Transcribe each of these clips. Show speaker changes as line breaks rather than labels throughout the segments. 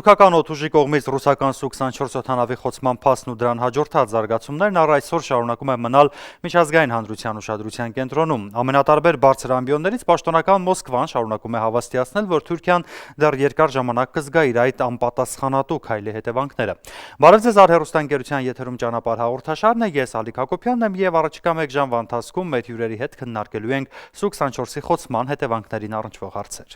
Թուրքական օդուժի կողմից ռուսական Su-24 օդանավի խոցման փաստն ու դրան հաջորդած զարգացումներն առ այսօր շարունակում են մնալ միջազգային հանրության ուշադրության կենտրոնում։ Ամենատարբեր բարձր ամբիոններից պաշտոնական Մոսկվան շարունակում է հավաստիացնել, որ Թուրքիան դեռ երկար ժամանակ կզգա իր այդ անպատասխանատու քայլի հետևանքները։ Բարև ձեզ, Արհերոստանգերության եթերում ճանապարհ հաղորդաշարն է, ես Ալիկ Հակոբյանն եմ եւ առաջիկա մեկ ժամվա ընթացքում մեր հյուրերի հետ քննարկելու ենք Su-24-ի խոցման հետևանքներին առնչվող հարցեր։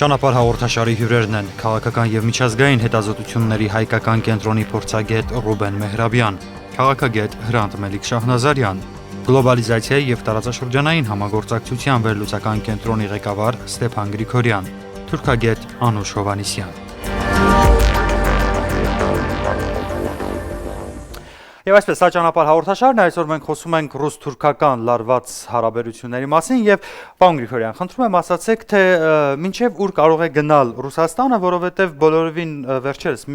Ճանապարհ հաղորդաշարի հյուրերն են քաղաքական եւ միջազգային հետազոտությունների հայկական կենտրոնի փորձագետ Ռուբեն Մեհրաբյան, քաղաքագետ Հրանտ Մելիք-Շահնազարյան, գլոբալիզացիայի եւ տարածաշրջանային համագործակցության վերլուծական կենտրոնի ղեկավար Ստեփան Գրիգորյան, թուրքագետ Անուշ Հովհաննիսյան։ Եվ այսպես, սա ճանապարհ հաղորդաշարն է, այսօր մենք խոսում ենք ռուս-թուրքական լարված հարաբերությունների մասին եւ պարոն Գրիգորյան, խնդրում եմ ասացեք, թե մինչեւ ուր կարող է գնալ Ռուսաստանը, որովհետեւ բոլորովին վերջերս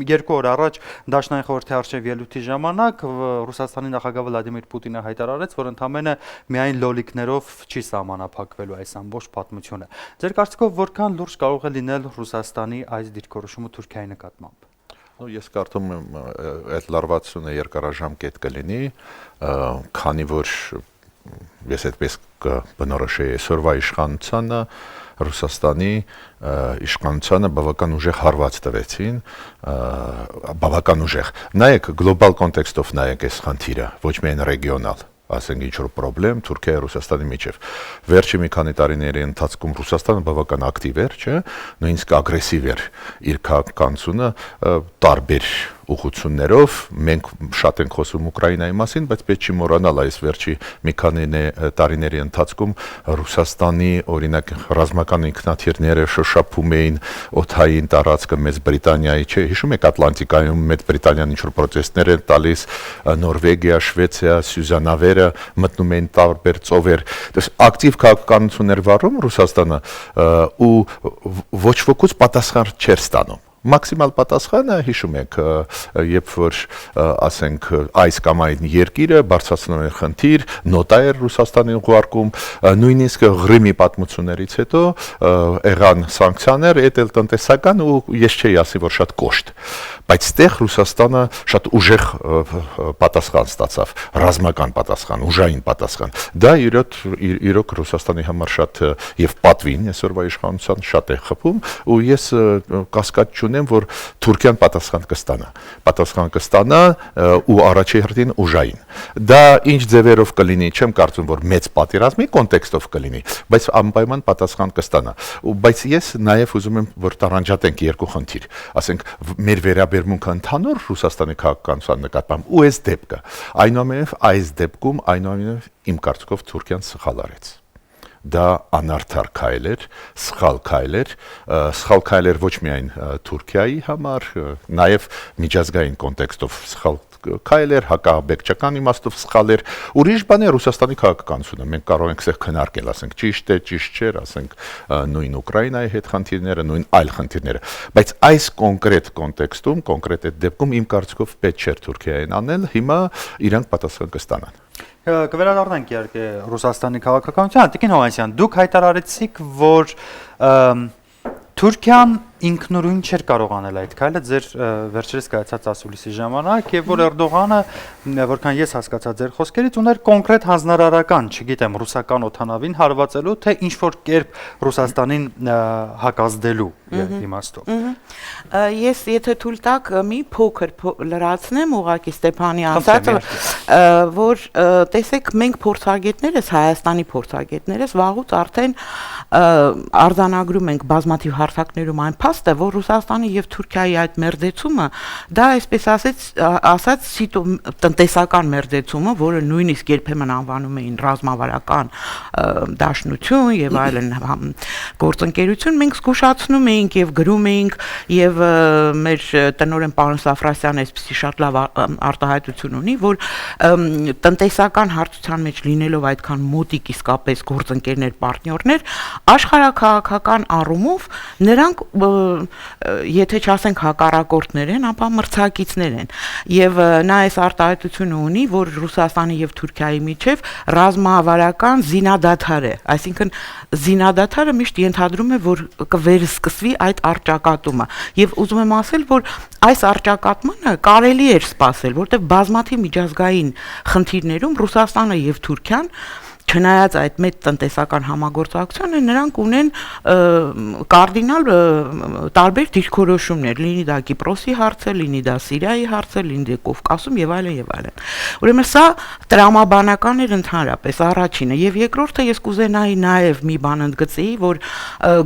երկու օր առաջ Դաշնային խորհրդի արչեւ ելույթի ժամանակ Ռուսաստանի նախագահ Վլադիմիր Պուտինը հայտարարեց, որ ընդամենը միայն լոլիկներով չի սահմանափակվելու այս ամբողջ պատմությունը։ Ձեր կարծիքով որքան լուրջ կարող է լինել Ռուսաստանի այս դիրքորոշումը Թուրքիայի նկատմամբ։
Ես կարծում եմ այդ լարվածությունը երկարաժամկետ կլինի, քանի որ ես այդպես կբնորոշեի այսօրվա իշխանությանը, Ռուսաստանի իշխանությանը բավական ուժեղ հարված տվեցին, բավական ուժեղ։ Նայեք, գլոբալ կոնտեքստով նայեք այս խնդիրը, ոչ միայն ռեգիոնալ, ասենք ինչ-որ պրոբլեմ Թուրքիայի Ռուսաստանի միջև։ Վերջի մի քանի տարիների ընթացքում Ռուսաստանը բավական ակտիվ էր, չէ՞, նույնիսկ ագրեսիվ էր իր քաղաքականությունը տարբեր ուղղություններով, մենք շատ ենք խոսում Ուկրաինայի մասին, բայց պետք չի մոռանալ այս վերջի մի քանի տարիների ընթացքում Ռուսաստանի օրինակ ռազմական ինքնաթիռները շոշափում էին օդային տարածքը Մեծ Բրիտանիայի, չէ՞, հիշում եք Ատլանտիկայում Մեծ Բրիտանիան ինչ-որ պրոցեսներ էր տալիս, Նորվեգիա, Շվեցիա, Սյուզանավերը մտնում էին տարբեր ծովեր, դες ակտիվ քաղաքականություն էր վարում Ռուսաստանը ու ոչ ոքուց պատասխան չէր ստանում։ Մաքսիմալ պատասխանը հիշում եք, երբ որ ասենք այս կամ այն երկիրը բարձրացնում է խնդիր, նոտա էր Ռուսաստանին ուղարկում, նույնիսկ Ղրիմի պատմություններից հետո եղան սանկցիաներ, այդ էլ տնտեսական ու ես չէի ասի, որ շատ կոշտ, բայց ստեղ Ռուսաստանը շատ ուժեղ պատասխան ստացավ, ռազմական պատասխան, ուժային պատասխան։ Դա իրոք Ռուսաստանի համար շատ եւ պատվին այսօրվա իշխանության շատ է խփում ու ես կասկած չունեմ, որ Թուրքիան պատասխան կստանա ու առաջի հերթին ուժային։ Դա ինչ ձևերով կլինի, չեմ կարծում, որ մեծ պատերազմի կոնտեքստով կլինի, բայց անպայման պատասխան կստանա։ Բայց ես նաեւ ուզում եմ, որ տարանջատենք երկու խնդիր, ասենք մեր վերաբերմունքը ընդհանուր Ռուսաստանի քաղաքականության նկատմամբ ու այս դեպքը։ Այնուամենայնիվ այս դեպքում իմ կարծիքով Թուրքիան սխալ արեց։ Դա անարդար քայլ էր, սխալ քայլ էր ոչ միայն Թուրքիայի համար, նաև միջազգային կոնտեքստով սխալ քայլ էր, հակաբեկչական իմաստով սխալ էր, ուրիշ բան է Ռուսաստանի քաղաքականությունը, մենք կարող ենք սեղ քննարկել, ասենք ճիշտ է, ճիշտ չէ, ասենք նույն Ուկրաինայի հետ խնդիրները, նույն այլ խնդիրները, բայց այս կոնկրետ կոնտեքստում, կոնկրետ այդ դեպքում իմ կարծիքով պետք չէր Թուրքիային անել, հիմա իրանք պատասխան կստանան։
Կվերադառնանք իհարկե Ռուսաստանի քաղաքականությանը, Տիկին Հովհաննիսյան, դուք հայտարարեցիք, որ Թուրքիան ինքնուրույն չէր կարող անել այդ քայլը ձեր վերջերս կայացած ասուլիսի ժամանակ եւ որ Էրդողանը, որքան ես հասկացա ձեր խոսքերից, ուներ կոնկրետ հանձնարարական, չգիտեմ, ռուսական օդանավին հարվածելու, թե ինչ որ կերպ Ռուսաստանին հակազդելու իմաստով։
Ես եթե թույլ տաք մի փոքր լրացնեմ ուղղակի Ստեփանի ասածը, որ տեսեք մենք փորձագետներս, Հայաստանի փորձագետներս վաղուց արդեն արձանագրում ենք բազմաթիվ հարթակներում այն փաստը, որ Ռուսաստանի եւ Թուրքիայի այդ մերձեցումը, դա այսպես ասած տնտեսական մերձեցումը, որը նույնիսկ երբեմն անվանում էին ռազմավարական դաշնություն եւ այլն գործընկերություն, մենք զգուշացնում էինք եւ գրում էինք եւ մեր տնօրեն պարոն Սաֆրասյանը այսպեսի շատ լավ արտահայտություն ունի, որ տնտեսական հարցության մեջ լինելով այդքան մոտիկ իսկապես գործընկերներ, պարտներներ, աշխարհաքաղաքական առումով նրանք եթե չասենք հակառակորդներ են, ապա մրցակիցներ են։ Եվ նա այս արտահայտությունը ունի, որ Ռուսաստանի եւ Թուրքիայի միջև ռազմավարական զինադադար է, այսինքն զինադադարը միշտ ենթադրում է, որ կվերսկսվի այդ առճակատումը։ Եվ ուզում եմ ասել, որ այս առճակատմանը կարելի էր սպասել, որտեղ բազմաթիվ միջազգային խնդիրներում Ռուսաստանը եւ Թուրքիան չնայած այդ մեծ տնտեսական համագործակցությանը նրանք ունեն կարդինալ տարբեր դիրքորոշումներ, լինի դա Կիպրոսի հարցը, լինի դա Սիրիայի հարցը, լինի դա Կովկասում եւ այլն եւ այլն։ Ուրեմն սա տրամաբանական էր ընդհանրապես առաջինը եւ երկրորդը ես կուզենայի նաեւ մի բան ընդգծեի, որ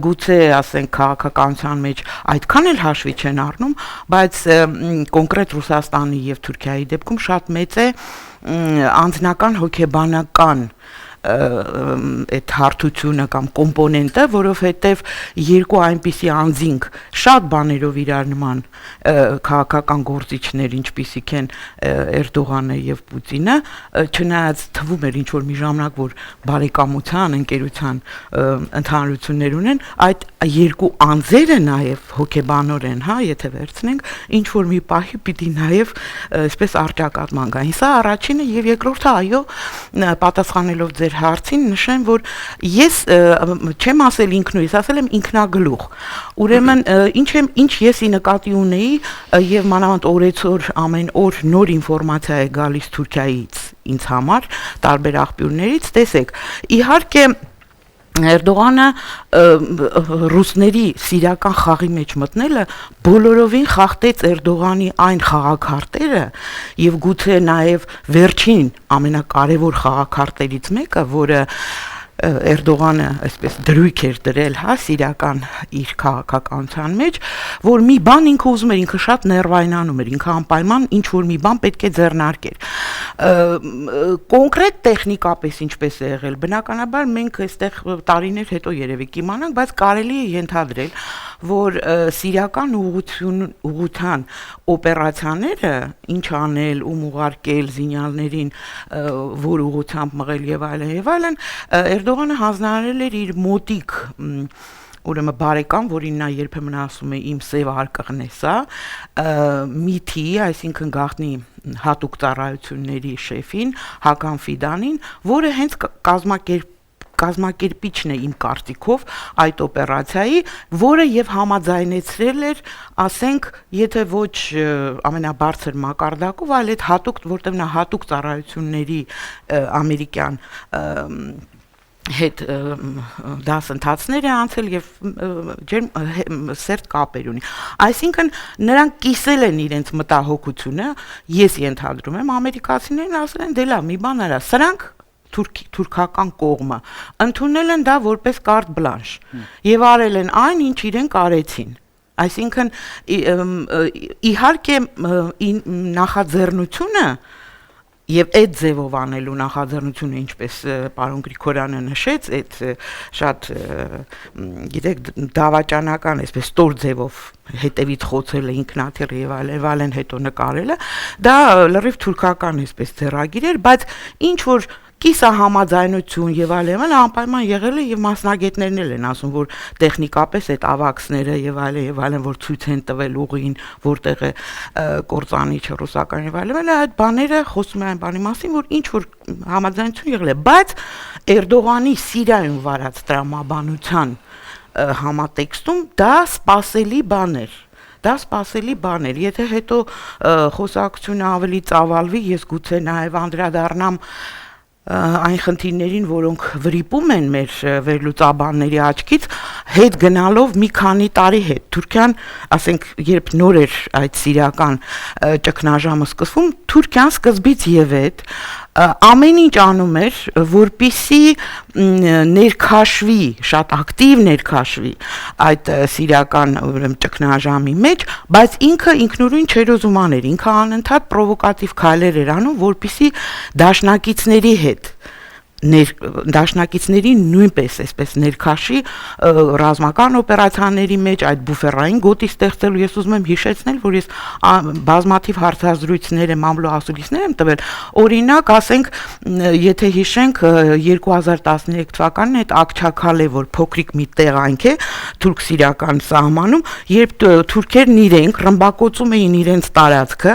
գուցե ասենք քաղաքականության մեջ այդքան էլ հաշվի չեն առնում, բայց կոնկրետ Ռուսաստանի եւ Թուրքիայի դեպքում շատ մեծ է անձնական հոգեբանական այդ հարթությունը կամ կոմպոնենտը, որովհետև երկու այնպիսի անձինք շատ բաներով իրար նման քաղաքական գործիչներ, ինչպիսիք են Էրդողանը եւ Պուտինը, չնայած թվում էր ինչ որ մի ժամանակ, որ բարեկամության, ընկերության ընդհանրություններ ունեն, այդ երկու անձերը նաեւ հոգեբանորեն, հա, եթե վերցնենք, ինչ որ մի պահի պիտի նաեւ այսպես առճակատման գային։ Սա առաջինը եւ երկրորդը, այո, պատասխանելով ձեր հարցին նշեմ, որ ես չեմ ասել ինքնույս, ասել եմ ինքնագլուխ։ Ուրեմն ինչ եսի նկատի ունեի եւ մանավանդ օրեցօր ամեն օր նոր ինֆորմացիա է գալիս Թուրքիայից ինձ համար, տարբեր աղբյուրներից, տեսեք, իհարկե Էրդողանը ռուսների սիրիական խաղի մեջ մտնելը բոլորովին խախտեց Էրդողանի այն խաղաքարտերը եւ գուցե նաեւ վերջին ամենակարևոր խաղաքարտերից մեկը, որը Էրդողանը այսպես դրույք էր դրել, հա, սիրիական իր քաղաքականության մեջ, որ մի բան ինքը ուզում էր, ինքը շատ ներվայնանում էր, ինքը անպայման ինչ որ մի բան պետք է ձեռնարկեր։ Կոնկրետ տեխնիկապես ինչպես է եղել, բնականաբար մենք այստեղ տարիներ հետո երևի կիմանանք, բայց կարելի է ենթադրել, որ սիրիական ուղղության օպերացիաները, ինչ անել, ում ուղարկել զինյալներին, որ ուղղությամբ մղել եւ այլն, Էրդողանը հանձնարարել էր իր մոտիկ ուրեմն բարեկամ, որին նա երբեմն ասում է իմ սև արկղն է սա, միթի, այսինքն գաղտնի հատուկ ծառայությունների շեֆին, Հական Ֆիդանին, որը հենց կազմակերպիչն է իմ կարծիքով այդ օպերացիայի, որը եւ համաձայնեցրել էր, ասենք, եթե ոչ ամենաբարձր մակարդակով, այլ այդ հատուկ, որտեղ նա հատուկ ծառայությունների ամերիկյան հետ դասընթացներ է անցել եւ սերտ կապեր ունի։ Այսինքն նրանք կիսել են իրենց մտահոգությունը, ես ենթադրում եմ, ամերիկացիներն ասել են, դե լավ, մի բան արա, սրանք թուրքական կողմը ընդունել են դա որպես կարտ բլանշ եւ արել են այն, ինչ իրենք արեցին։ Այսինքն իհարկե նախաձեռնությունը Եվ այդ ձևով անելու նախաձեռնությունը, ինչպես պարոն Գրիգորյանը նշեց, այդ շատ գիտեք դավաճանական, այսպես ստոր ձևով հետևից խոցելը ինքնաթիռ եւ այլն հետո նկարելը, դա լրիվ թուրքական այսպես ձեռագիր էր, բայց ինչ որ կիսահամաձայնություն եւ այլն անպայման եղել է եւ մասնագետներն են ասում, որ տեխնիկապես այդ ավաքսները եւ այլն, որ ցույց են տվել ուղին, որտեղ է կործանիչը ռուսական եւ այլն, այդ բաները խոսում են այն բանի մասին, որ ինչ որ համաձայնություն եղել է, բայց Էրդողանի Սիրիայում վարած տրամաբանության համատեքստում դա սպասելի բան էր։ Դա սպասելի բան էր, եթե հետո խոսակցությունը ավելի ծավալվի, ես գուցե նաեւ անդրադառնամ այն խնդիրներին, որոնք վրիպում են մեր վերլուծաբանների աչքից, հետ գնալով մի քանի տարի հետ։ Թուրքիան, ասենք, երբ նոր էր այդ սիրիական ճգնաժամը սկսվում, Թուրքիան սկզբից եւ այդ ամեն ինչ անում էր, որպիսի ներքաշվի, շատ ակտիվ ներքաշվի այդ սիրիական ճգնաժամի մեջ, բայց ինքը ինքնուրույն չէր ուզում անել, ինքը անընդհատ պրովոկատիվ քայլեր էր անում, որպիսի դաշնակիցների հետ դաշնակիցների նույնպես այսպես ներքաշի ռազմական օպերացիաների մեջ այդ բուֆերային գոտի ստեղծելու ես ուզում եմ հիշեցնել, որ ես բազմաթիվ հարցազրույցներ եմ ամլոասուլիսներ եմ տվել, օրինակ ասենք եթե հիշենք 2013 թվականին այդ Ակչաքալե, որ փոքրիկ մի տեղանք է թուրք-սիրիական սահմանում, երբ թուրքերն իրենք ռմբակոծում էին իրենց տարածքը,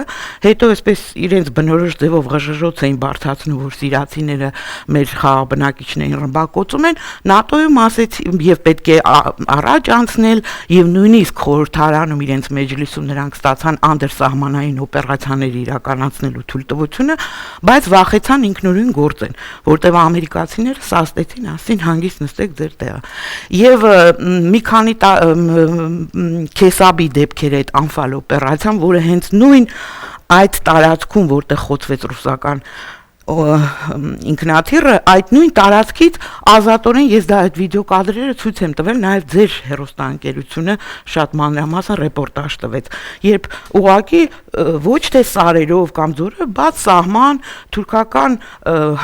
հետո այսպես իրենց բնորոշ ձևով ղժժոց էին բարձրացնում, որ սիրիացիները մեր խաղաբնակիչներին ռմբակոծում են, ՆԱՏՕ-ում ասեցի եւ պետք է առաջ անցնել եւ նույնիսկ խորհրդարանում իրենց մեջլիսում նրանք ստացան անդերսահմանային օպերացիաներ իրականացնելու թույլտվությունը, բայց վախեցան ինքնուրույն գործեն, որտեղ ամերիկացիները սաստեցին, ասին հանգիստ նստեք ձեր տեղը։ Եվ մի քանի քեսաբի դեպքեր այդ անֆալ օպերացիան, որը հենց նույն այդ տարածքում, որտեղ խոցվեց ռուսական ինքնաթիռը, այդ նույն տարածքից ազատորեն ես դա այդ վիդեոկադրերը ցույց եմ տվել, նաև ձեր հեռուստաընկերությունը շատ մանրամասն ռեպորտաժ տվեց, երբ ուղղակի ոչ թե սարերով կամ ձորով, բայց սահման թուրքական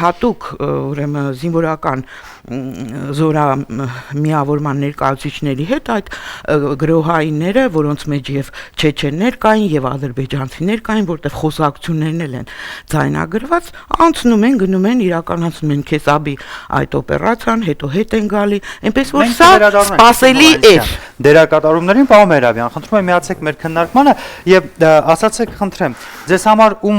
հատուկ ուրեմն զինվորական զորամիավորման ներկայացուցիչների հետ այդ գրոհայինները, որոնց մեջ եւ չեչեններ կային եւ ադրբեջանցիներ կային, որտեղ խոսակցություններն էլ են ձայնագրված, անցնում են, գնում են, իրականացնում են քեսաբի այդ օպերացիան, հետո հետ են գալի, այնպես որ սա սպասելի էր։
Դերակատարումներին պարոն Մերաբյան, խնդրում եմ միացեք մեր քննարկմանը եւ ասացեք, խնդրեմ, ձեզ համար ում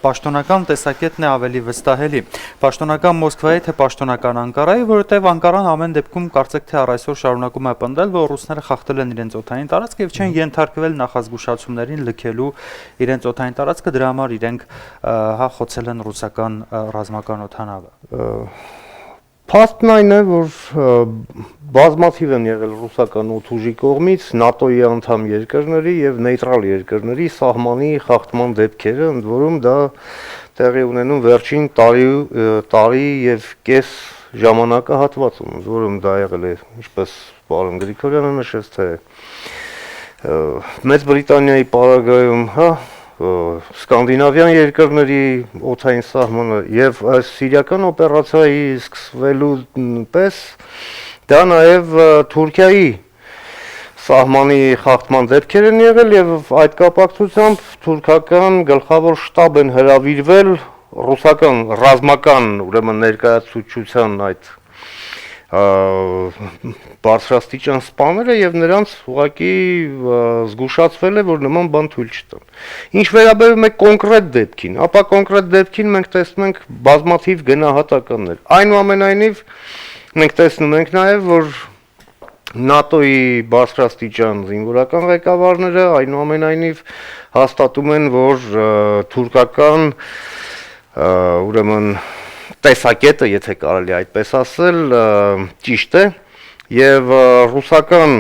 պաշտոնական տեսակետն է ավելի վստահելի, պաշտոնական Մոսկվայի թե պաշտոնական Անկարայի, որովհետև Անկարան ամեն դեպքում կարծեք թե առ այսօր շարունակում է պնդել, որ ռուսները խախտել են իրենց օդային տարածքը եւ չեն ենթարկվել նախազգուշացումներին լքելու իրենց օդային տարածքը, դրա համար իրենք խոցել են ռուսական ռազմական օդանավը։
Փաստն այն է, որ բազմաթիվ են եղել ռուսական օդուժի կողմից ՆԱՏՕ-ի անդամ երկրների եւ նեյտրալ երկրների սահմանի խախտման դեպքերը, ընդ որում դա տեղի ունենում վերջին տարի եւ կես ժամանակահատվածում, ընդ որում դա եղել է, ինչպես պարոն Գրիգորյանը նշեց, թե Մեծ Բրիտանիայի պարագայում, սկանդինավյան երկրների օդային սահմանը եւ այս սիրիական օպերացիայի սկսվելու պես դա նաեւ Թուրքիայի սահմանի խախտման դեպքեր են եղել եւ այդ կապակցությամբ թուրքական գլխավոր շտաբ են հրավիրվել ռուսական ռազմական ուրեմն ներկայացուցչության այդ բարձրաստիճան սպաները եւ նրանց ուղղակի զգուշացվել է, որ նման բան թույլ չտան։ Ինչ վերաբերում է կոնկրետ դեպքին, ապա կոնկրետ դեպքին մենք տեսնում ենք բազմաթիվ գնահատականներ։ Այնուամենայնիվ մենք տեսնում ենք նաեւ, որ ՆԱՏՕ-ի բարձրաստիճան զինվորական ղեկավարները այնուամենայնիվ հաստատում են, որ թուրքական ուրեմն տեսակետը, եթե կարելի այդպես ասել, ճիշտ է եւ ռուսական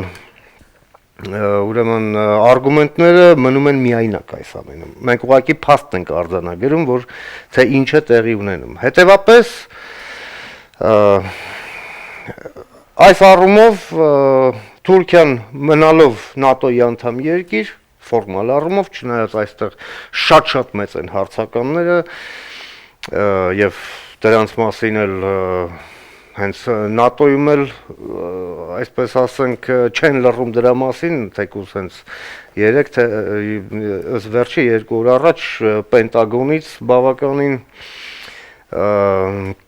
ուրեմն արգումենտները մնում են միայնակ այս ամենում։ Մենք ուղղակի փաստ ենք արձանագրում, որ թե ինչ է տեղի ունենում։ Հետևաբար այս առումով Թուրքիան մնալով ՆԱՏՕ-ի անդամ երկիր, ֆորմալ առումով, չնայած այստեղ շատ մեծ են հարցականները եւ դրանց մասին էլ հենց ՆԱՏՕ-ում էլ այսպես ասենք չեն լռում դրա մասին, թեկուզ հենց 3 թե ըստ վերջի 2 օր առաջ Պենտագոնից բավականին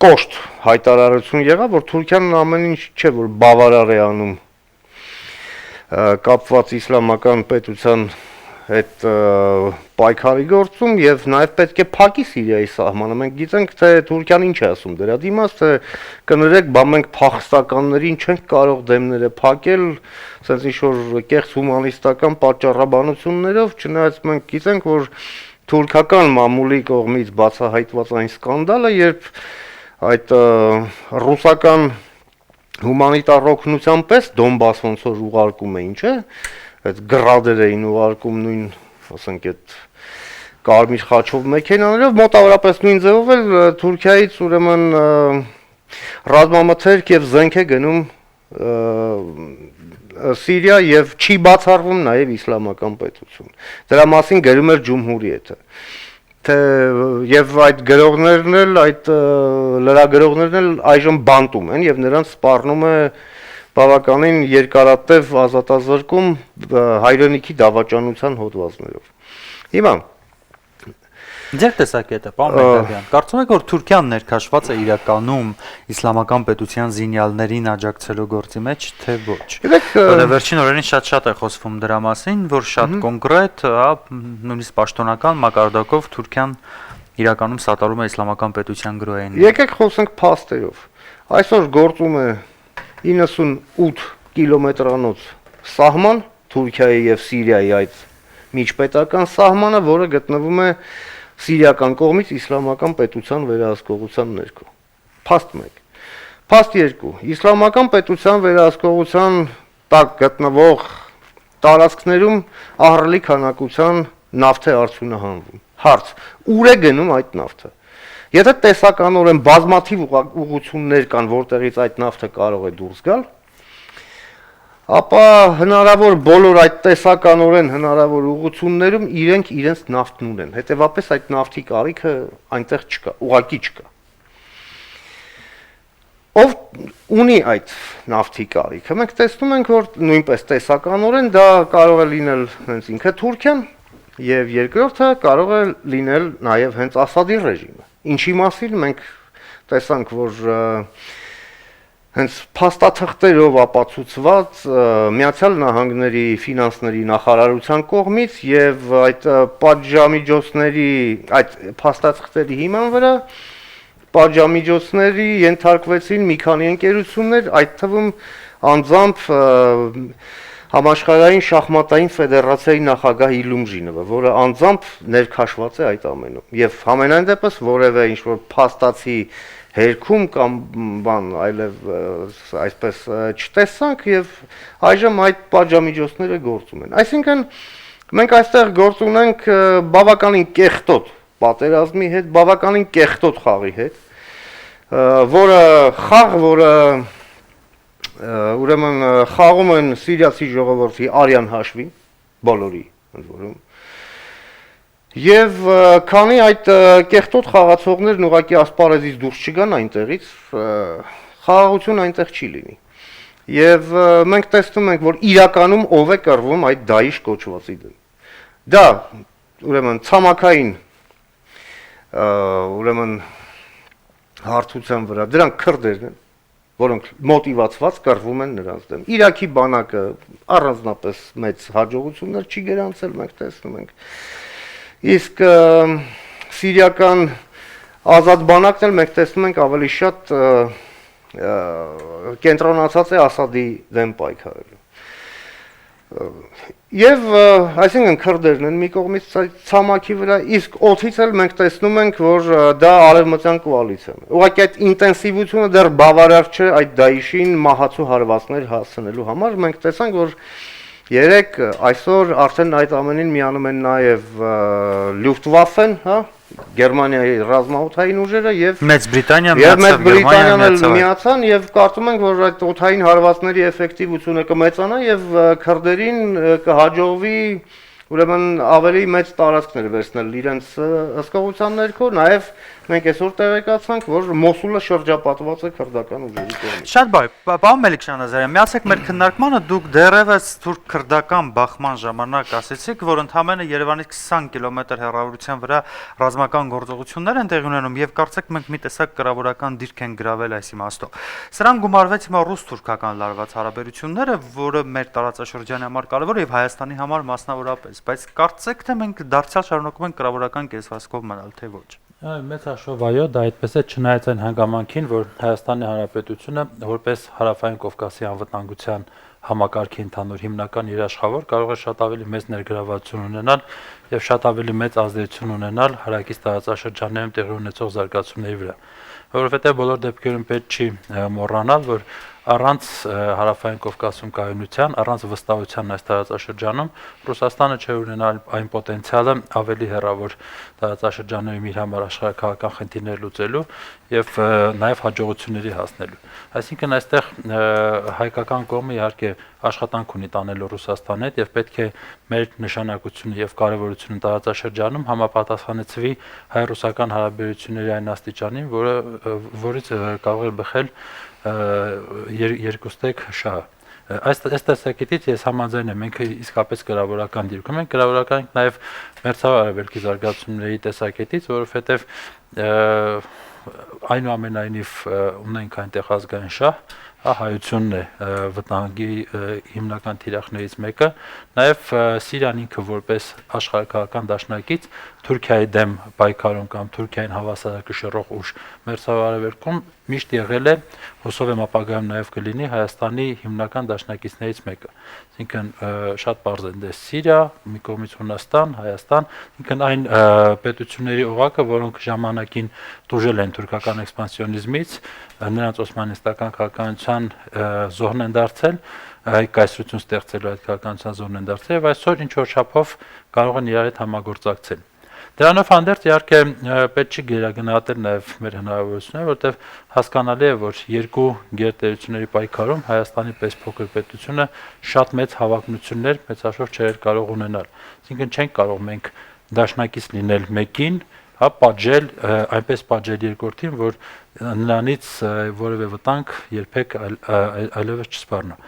կոշտ հայտարարություն եղավ, որ Թուրքիան ամեն ինչ չէ, որ բավարար է անում կապված իսլամական պետության այդ պայքարի գործում եւ նաեւ պետք է փակի Սիրիայի սահմանը։ Մենք գիտենք, թե Թուրքիան ինչ է ասում դրա դիմաց, թե կներեք, բա մենք փախստականներին չենք կարող դեմները փակել, ասես ինչ որ կեղծ հումանիստական պատճառաբանություններով, չնայած մենք գիտենք, որ թուրքական մամուլի կողմից բացահայտված այն սկանդալը, երբ այդ ռուսական հումանիտար օգնության պես Դոնբաս ոնց որ ուղարկում էին, չէ՞, այդ գրադեր էին ուղարկում նույն, ասենք, այդ կարմիր խաչով մեքենաներով, մոտավորապես նույն ձևով էլ Թուրքիայից ուրեմն ռազմամթերք եւ զենք է գնում Սիրիա եւ չի բացառվում նաեւ իսլամական պետություն։ Դրա մասին գրում էր Ջումհուրիեթը։ թե եւ այդ գրողներն էլ, այդ լրագրողներն էլ այժմ բանտում են եւ նրանց սպառնում է բավականին երկարատև ազատազրկում հայրենիքի դավաճանության հոդվածներով։ Հիմա
Ձեր տեսակետը, պարոն Մերդալյան, կարծում եք, որ Թուրքիան ներքաշված է իրականում իսլամական պետության զինյալներին աջակցելու գործի մեջ, թե ոչ։ Որը վերջին օրերին շատ է խոսվում դրա մասին, որ շատ կոնկրետ, նույնիսկ պաշտոնական մակարդակով Թուրքիան իրականում սատարում է իսլամական պետության գրոհային։
Եկեք խոսենք փաստերով։ Այսօր գործում է 98 կիլոմետրանոց սահման Թուրքիայի եւ Սիրիայի այդ միջպետական սահմանը, որը գտնվում է Սիրիական կողմից իսլամական պետության վերահսկողության ներքո։ Փաստ 1։ Փաստ 2։ Իսլամական պետության վերահսկողության տակ գտնվող տարածքներում ահռելի քանակության նավթ է արդյունահանվում։ Հարց. ուր է գնում այդ նավթը։ Եթե տեսականորեն բազմաթիվ ուղղություններ կան, որտեղից այդ նավթը կարող է դուրս գալ, ապա հնարավոր բոլոր այդ տեսականորեն հնարավոր ուղղություններում իրենց նավթն ունեն։ Հետևաբար այդ նավթի կարիքը այնտեղ չկա, ուղղակի չկա։ Ով ունի այդ նավթի կարիքը։ Մենք տեսնում ենք, որ նույնպես տեսականորեն դա կարող է լինել հենց ինքը Թուրքիան, եւ երկրորդը կարող է լինել նաեւ հենց Ասադի ռեժիմը։ Ինչի մասին մենք տեսանք, որ հենց փաստաթղթերով ապացուցված Միացյալ Նահանգների ֆինանսների նախարարության կողմից եւ այդ պատժամիջոցների այդ փաստաթղթերի հիման վրա պատժամիջոցների ենթարկվեցին մի քանի ընկերություններ, այդ թվում անձամբ Համաշխարհային շախմատային ֆեդերացիայի նախագահ Իլումժինովը, որը անձամբ ներքաշված է այդ ամենում։ Եվ համենայն դեպս որևէ ինչ-որ փաստացի հերքում կամ բան այլև այսպես չտեսանք եւ այժմ այդ պատժամիջոցները գործում են։ Այսինքն մենք այստեղ գործ ունենք բավականին կեղտոտ պատերազմի հետ, բավականին կեղտոտ խաղի հետ, որը ուրեմն խաղում են սիրիացի ժողովրդի արյան հաշվին, բոլորի ընդ որում։ Եվ քանի այդ կեղտոտ խաղացողներն ուղղակի ասպարեզից դուրս չգան այնտեղից, խաղաղություն այնտեղ չի լինի։ Եվ մենք տեսնում ենք, որ իրականում ով է կռվում այդ Դայիշ կոչվածի դեմ։ Դա ուրեմն ցամաքային ուրեմն հարթության վրա դրանք քրդերն են, որոնք մոտիվացված կռվում են նրանց դեմ։ Իրաքի բանակը առանձնապես մեծ հաջողություններ չի գրանցել, մենք տեսնում ենք։ Իսկ սիրիական ազատ բանակն էլ մենք տեսնում ենք ավելի շատ կենտրոնացած է Ասադի դեմ պայքարելու։ Եվ այսինքն քրդերն են մի կողմից ցամաքի վրա, իսկ օդից էլ մենք տեսնում ենք, որ դա արևմտյան կոալիցիան է։ Ուղղակի այդ ինտենսիվությունը դեռ բավարար չէ այդ Դայիշին մահացու հարվածներ հասցնելու համար։ Մենք տեսանք, որ երեք այսօր արդեն այդ ամենին միանում են նաև Լյուֆտվաֆեն, հա, Գերմանիայի ռազմաօդային ուժերը եւ
Մեծ Բրիտանիան
միացան եւ կարծում ենք, որ այդ օդային հարվածների էֆեկտիվությունը կմեծանա եւ քրդերին կհաջողվի ուրեմն ավելի մեծ տարածքներ վերցնել իրենց հսկողության ներքո, նաեւ մենք այսօր տեղեկացանք, որ Մոսուլը շրջապատված է քրդական ուժերի կողմից։
Շատ բարի, պարոն Մելիքշանազարյան, միացեք մեր քննարկմանը, դուք դեռևս թուրք-քրդական բախման ժամանակ ասացիք, որ ընդամենը Երևանից 20 կիլոմետր հեռավորության վրա ռազմական գործողություններ են տեղի ունենում եւ կարծեք մենք մի տեսակ կրավորական դիրք են գրավել այս իմաստով։ Սրան գումարվեց հիմա ռուս-թուրքական լարված հարաբերությունները, որը մեր տարածաշրջանի համար կարևոր եւ Հայաստանի համար մասնավորապես, բայց կարծեք թե մենք դարձյալ շարունակում ենք կրավորական կեսվածքով մնալ, թե ոչ։
Մեծ հաշվով այո, դա այդպես է, չնայած այն հանգամանքին, որ Հայաստանի Հանրապետությունը որպես Հարավային Կովկասի անվտանգության համակարգի ընդհանուր հիմնական երաշխավոր կարող է շատ ավելի մեծ ներգրավվածություն ունենալ եւ շատ ավելի մեծ ազդեցություն ունենալ հարակից տարածաշրջաններում տեղի ունեցող զարգացումների վրա, որովհետեւ բոլոր դեպքերում պետք չի մոռանալ, որ առանց Հարավային Կովկասում կայունության, առանց վստահության այս տարածաշրջանում Ռուսաստանը չէ ունենալ այն պոտենցիալը ավելի հեռավոր տարածաշրջաններում իր համար աշխարհաքաղաքական խնդիրներ լուծելու եւ նաեւ հաջողությունների հասնելու։ Այսինքն այստեղ հայկական կողմը իհարկե աշխատանք ունի տանելու Ռուսաստանի հետ եւ պետք է մեր նշանակությունը եւ կարեւորությունը տարածաշրջանում համապատասխանեցվի հայ-ռուսական հարաբերությունների այն աստիճանին, որից կարող է բխել երկուստեք շահը։ Այս տեսակետից ես համաձայն եմ, մենք իսկապես գրավորական դիրքում ենք, գրավորական ենք նաև մերձավոր արևելքի զարգացումների տեսակետից, որովհետև այնուամենայնիվ ունենք այնտեղ ազգային շահ, հայությունն է վտանգի հիմնական թիրախներից մեկը, նաև Սիրիան ինքը որպես աշխարհակահաղական դաշնակից Թուրքիայի դեմ պայքարում կամ Թուրքիային հավասարակշռող ուժ մերձավոր արևելքում միշտ եղել է, հուսով եմ ապագայում նաև կլինի Հայաստանի հիմնական դաշնակիցներից մեկը։ Այսինքն շատ պարզ է դες Սիրիա, մի կողմից Հունաստան, Հայաստան, ինքն այն պետությունների օղակը, որոնք ժամանակին տուժել են թուրքական էքսպանսիոնիզմից, նրանց օսմանիստական քաղաքականության զոհն են դարձել, կայսրություն ստեղծելու այդ քաղաքականության զոհն են դարձել եւ այսօր ինչ որ չափով կարող են իրար հետ համագործակցել։ Դրանով հանդերձ իհարկե պետք չի գերագնահատել նաև մեր հնարավորությունները, որտեղ հասկանալի է, որ երկու գերտերությունների պայքարում Հայաստանի պես փոքր պետությունը շատ մեծ հավակնություններ, մեծաշոր չէր կարող ունենալ։ Այսինքն չենք կարող մենք դաշնակից լինել մեկին, պատժել, այնպես պատժել երկրորդին, որ նրանից որևէ վտանգ երբեք այլևս չսպառնա։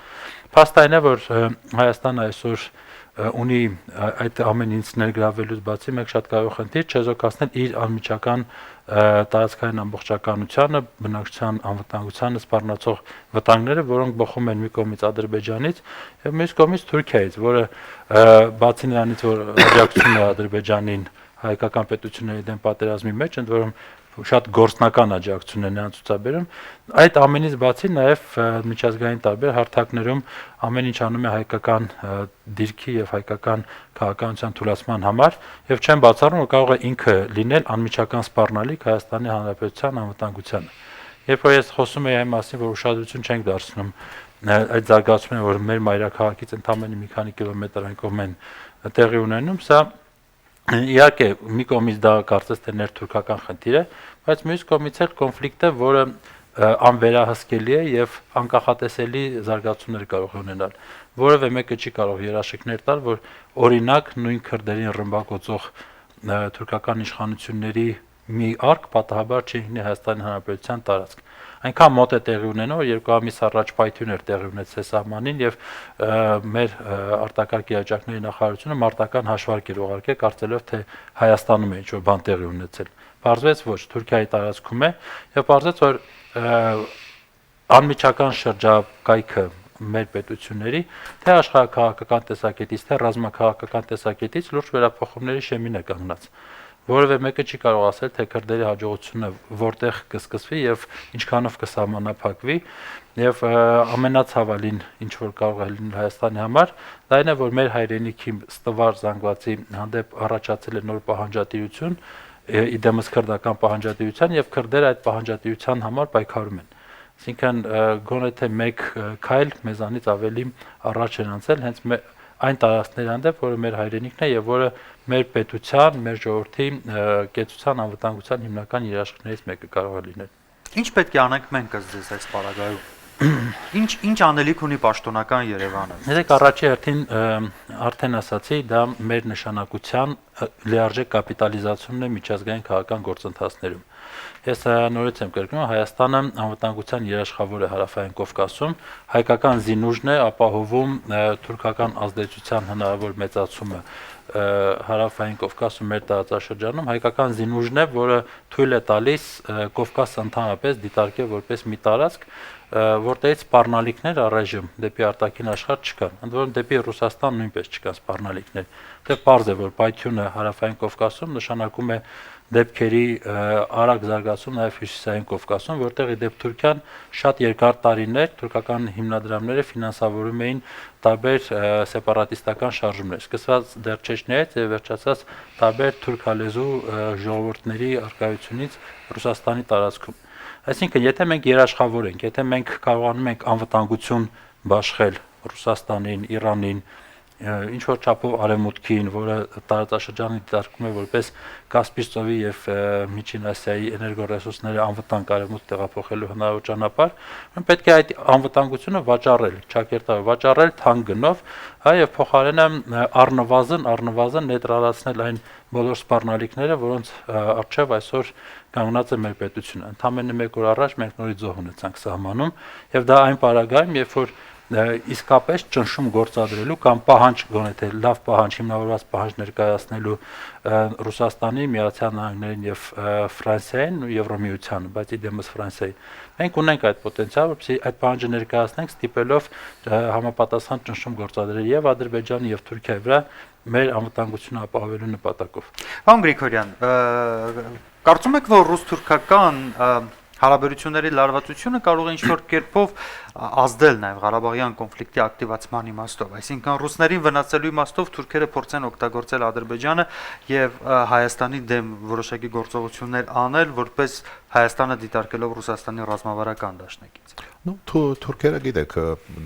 Փաստն է, որ Հայաստանը այսօր ունի այդ ամեն ինչ ներգրավելուց բացի մեկ շատ կարող խնդիր չեզոքացնել իր անմիջական տարածքային ամբողջականությանը, բնակչության անվտանգությանը սպառնացող վտանգները, որոնք բխում են մի կողմից Ադրբեջանից եւ մյուս կողմից Թուրքիայից, որը բացի նրանից, որ աջակցում է Ադրբեջանին հայկական պետությունների դեմ պատերազմի մեջ, ընդ որում շատ գործնական աջակցություն է նրան ցուցաբերում, այդ ամենից բացի նաև միջազգային տարբեր հարթակներում ամեն ինչ անում է հայկական դիրքի եւ հայկական քաղաքականության թուլացման համար եւ չեմ բացառում, որ կարող է ինքը լինել անմիջական սպառնալիք Հայաստանի Հանրապետության անվտանգությանը։ Երբ որ ես խոսում եմ այն մասին, որ ուշադրություն չենք դարձնում այդ զարգացումները, որ մեր մայրաքաղաքից ընդամենը մի քանի կիլոմետր այն կողմեն տեղի ունենում, սա իհարկե մի կողմից դա կարծես թե ներթուրքական խնդիր է, բայց մյուս կողմից էլ կոնֆլիկտ է, որը անվերահսկելի է եւ անկախատեսելի զարգացումներ կարող է ունենալ։ Որևէ մեկը չի կարող երաշխիքներ տալ, որ օրինակ նույն քրդերին ռմբակոծող թուրքական իշխանությունների մի արկ պատահաբար չի լինի Հայաստանի Հանրապետության տարածք։ Այնքան մոտ է տեղի ունենում, որ 2 ամիս առաջ պայթյուն էր տեղի ունեցել սահմանին եւ մեր արտակարգ իրավիճակների նախարարությունը մարտական հաշվարկ էր ուղարկել, կարծելով թե Հայաստանում է ինչ-որ բան տեղի ունեցել։ Պարզվեց ոչ, Թուրքիայի տարածքում է եւ պարզվեց, որ անմիջական շրջակայքը մեր պետությունների թե աշխարհակահաղական տեսակետից, թե ռազմաքաղաքական տեսակետից լուրջ վերափոխումների շեմին է կանգնած։ Որևէ մեկը չի կարող ասել, թե քրդերի հաջողությունը որտեղ կսկսվի եւ ինչքանով կսահմանափակվի եւ ամենացավալին ինչ որ կարող է լինել Հայաստանի համար, դա այն է, որ մեր հայրենիքի ստվար զանգվածի հանդեպ առաջացել է նոր պահանջատիրություն, իդեմս քրդական պահանջատիրության եւ քրդերը այդ պահանջատիրության համար պայքարում են։ Այսինքն գոնե թե մեկ քայլ մեզանից ավելի առաջ են անցել հենց այն տարածքների հանդեպ, որը մեր հայրենիքն է եւ որը մեր պետության, մեր ժողովրդի կեցության անվտանգության հիմնական երաշխիքներից մեկը կարող է լինել։
Ինչ պետք է անենք մենք ըստ այս պարագայում։ Ինչ անելիք ունի պաշտոնական Երևանը։
Ես առաջի հերթին արդեն ասացի, դա մեր նշանակության լիարժեք կապիտալիզացումն է միջազգային քաղաքական գործընթացներում։ Ես նորից եմ կրկնում, Հայաստանը անվտանգության երաշխավոր է Հարավային Կովկասում, հայկական զինուժն է ապահովում թուրքական ազդեցության հնարավոր մեծացումը Հարավային Կովկասում մեր տարածաշրջանում, հայկական զինուժն է, որը թույլ է տալիս Կովկասը ընդհանրապես դիտարկել որպես մի տարածք, որտեղից սպառնալիքներ առայժմ դեպի արտաքին աշխարհ չկան, ընդ որում դեպի Ռուսաստան նույնպես չկան սպառնալիքներ։ Դե պարզ է, որ պայթյունը Հարավային Կովկասում նշանակում է դեպքերի արագ զարգացում նաև Հյուսիսային Կովկասում, որտեղ ի դեպ Թուրքիան շատ երկար տարիներ թուրքական հիմնադրամները ֆինանսավորում էին տարբեր սեպարատիստական շարժումներ, սկսված դեռ Չեչնիայից եւ վերջացած տարբեր թուրքալեզու ժողովուրդների արկայությունից Ռուսաստանի տարածքում։ Այսինքն, եթե մենք երաշխավոր ենք, եթե մենք կարողանում ենք անվտանգություն բաշխել Ռուսաստանին, Իրանին, ինչ որ չափով արևմուտքին, որը տարածաշրջանը դիտարկում է որպես Կասպից ծովի եւ Միջին Ասիայի էներգոռեսուրսները անվտանգ արևմուտք տեղափոխելու հնարավոր ճանապարհ, մենք պետք է այդ անվտանգությունը վաճառել, ճակերտալ, վաճառել թանկ գնով, հա եւ փոխարենը առնվազն նեյտրալացնել այն բոլոր սպառնալիքները, որոնց առջև այսօր կանգնած է մեր պետությունը։ Ընդամենը 1 օր առաջ մենք նորից զոհ ունեցանք սահմանում եւ դա այն պարագայում, երբ որ իսկապես ճնշում գործադրելու կամ պահանջ գոնե թե լավ պահանջ, հիմնավորված պահանջ ներկայացնելու Ռուսաստանի, Միացյալ Նահանգներին եւ Ֆրանսիային ու Եվրոմիությանը, բայց իդեմս Ֆրանսիայի։ Մենք ունենք այդ պոտենցիալը, որպեսզի այդ պահանջը ներկայացնենք, ստիպելով համապատասխան ճնշում գործադրել եւ Ադրբեջանի եւ Թուրքիայի վրա մեր անվտանգությունը ապահովելու նպատակով։
Պարոն Գրիգորյան, կարծում եք, որ ռուս-թուրքական հարաբերությունների լարվածությունը կարող է ինչ-որ կերպով ազդել նաև Ղարաբաղյան կոնֆլիկտի ակտիվացման իմաստով, այսինքն ռուսներին վնասելու իմաստով թուրքերը փորձեն օգտագործել Ադրբեջանը եւ Հայաստանի դեմ որոշակի գործողություններ անել, որպես Հայաստանը դիտարկելով Ռուսաստանի ռազմավարական դաշնակից։
Թուրքերը գիտեք,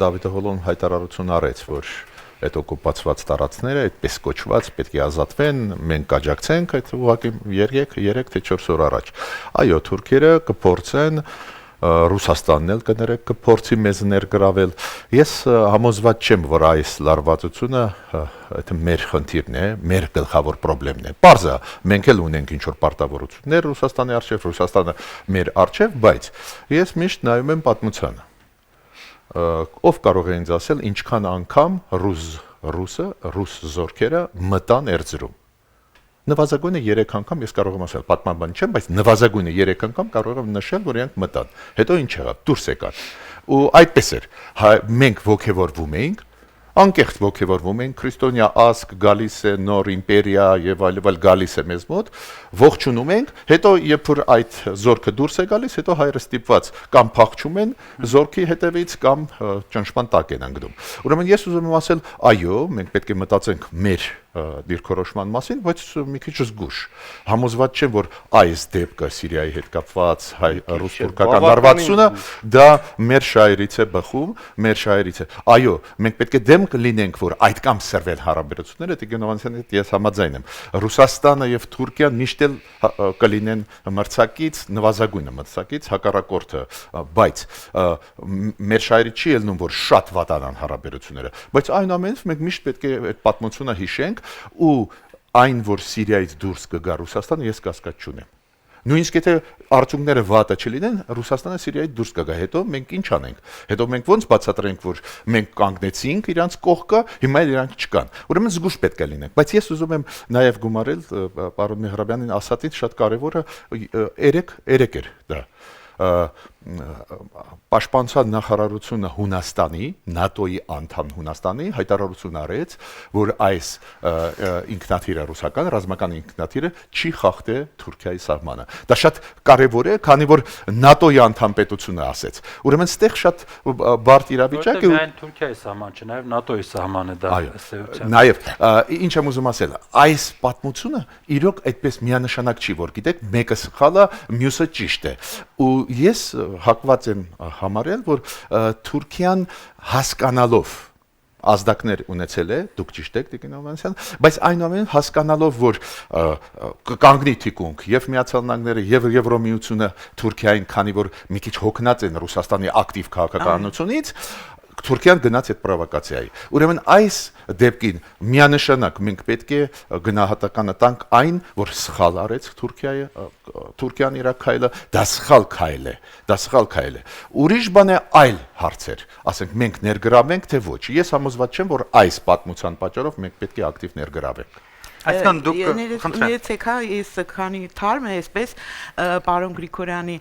Դավիթ Հոլոն հայտարարություն արեց, որ այդ օկուպացված տարածքները, այդպես կոչված, պետք է ազատվեն, մենք կաջակցենք այդ ուղղակի 3 թե 4 օր առաջ։ Այո, թուրքերը կփորձեն Ռուսաստանն էլ կներեք կփորձի մեզ ներգրավել։ Ես համոզված չեմ, որ այս լարվածությունը այդ մեր խնդիրն է, մեր գլխավոր խնդիրն է։ Պարզ է, մենք էլ ունենք ինչ-որ պարտավորություններ Ռուսաստանի առջև, Ռուսաստանը մեր առջև, բայց ես միշտ նայում եմ պատմությանը։ Ով կարող է ինձ ասել, ինչքան անգամ ռուս զորքերը մտան Էրզրում։ Նվազագույնը 3 անգամ ես կարող եմ ասել, պատմաբան չեմ, բայց նվազագույնը 3 անգամ կարող եմ նշել, որ իրանք մտան։ Հետո ինչ եղավ, դուրս եկան։ Ու այդպես էր, մենք ոգևորվում էինք, անկեղծ ոգևորվում են, քրիստոնյա ազգ գալիս է, նոր իմպերիա եւ այլն գալիս է մեզ մոտ, ողջունում ենք, հետո երբ որ այդ զորքը դուրս է գալիս, հետո հայրը ստիպված կամ փախչում են զորքի հետևից կամ ճնշման տակ են ընկնում։ Ուրեմն ես ուզում եմ ասել, այո, մենք պետք է մտածենք մեր դիրքորոշման մասին, բայց մի քիչ զգուշ։ Համոզված չեմ, որ այս դեպքը Սիրիայի հետ կապված ռուս-թուրքական լարվածությունը դա մեր շահերից է բխում, մեր շահերից է։ Այո, մենք պետք է դեմ կլինենք, որ այդ կամ սրվել հարաբերությունները, Տիգրան Հովհաննիսյանի հետ ես համաձայն եմ։ Ռուսաստանը եւ Թուրքիան միշտ էլ կլինեն մրցակից, նվազագույնը մրցակից, հակառակորդը, բայց մեր շահերից չի ելնում, որ շատ վատանան հարաբերությունները, բայց այնուամենայնիվ մենք միշտ պետք է այդ պատմությունը հիշենք ու այն, որ Սիրիայից դուրս կգա Ռուսաստանը, ես կասկած չունեմ։ Նույնիսկ եթե արդյունքները վատը չլինեն, Ռուսաստանը Սիրիայից դուրս կգա, հետո մենք ինչ անենք։ Հետո մենք ոնց բացատրենք, որ մենք կանգնեցինք իրանց կողքը, հիմա էլ իրանք չկան։ Ուրեմն զգուշ պետք է լինենք, բայց ես ուզում եմ նաև գումարել պարոն Մեհրաբյանին ասածից շատ կարևորը 3 էր դա։ Պաշտպանության նախարարությունը Հունաստանի, ՆԱՏՕ-ի անդամ Հունաստանի հայտարարություն արեց, որ այս ինքնաթիռը ռուսական ռազմական ինքնաթիռը չի խախտե Թուրքիայի սահմանը։ Դա շատ կարևոր է, քանի որ ՆԱՏՕ-ի անդամ պետությունը ասեց։ Ուրեմն ստեղ շատ բարդ իրավիճակ է։
Միայն Թուրքիայի սահման չէ, նաև ՆԱՏՕ-ի սահմանը դա ըստ
Նաև ինչ եմ ուզում ասել, այս պատմությունը իրոք այդպես միանշանակ չի, որ գիտեք, մեկը սխալ է, մյուսը ճիշտ է։ Ու ես հակված եմ համարել, որ Թուրքիան հասկանալով ազդակներ ունեցել է, դուք ճիշտ եք Տիգրան Հովհաննիսյան, բայց այնուամենայնիվ հասկանալով, որ կկանգնի թիկունք եւ Միացյալ Նահանգները եւ Եվրոմիությունը Թուրքիային, քանի որ մի քիչ հոգնած են Ռուսաստանի ակտիվ քաղաքականությունից, Թուրքիան գնաց այդ պրովոկացիայի։ Ուրեմն այս դեպքին միանշանակ մենք պետք է գնահատականը տանք այն, որ սխալ արեց Թուրքիան իր քայլը, դա սխալ քայլ է, դա սխալ քայլ է։ Ուրիշ բան է այլ հարցեր, ասենք մենք ներգրավենք թե ոչ։ Ես համոզված չեմ, որ այս պատմության պատճառով մենք պետք է ակտիվ ներգրավենք։
Այսինքն դուք
Ներեցեք, ես քանի թարմ է, այսպես պարոն Գրիգորյանի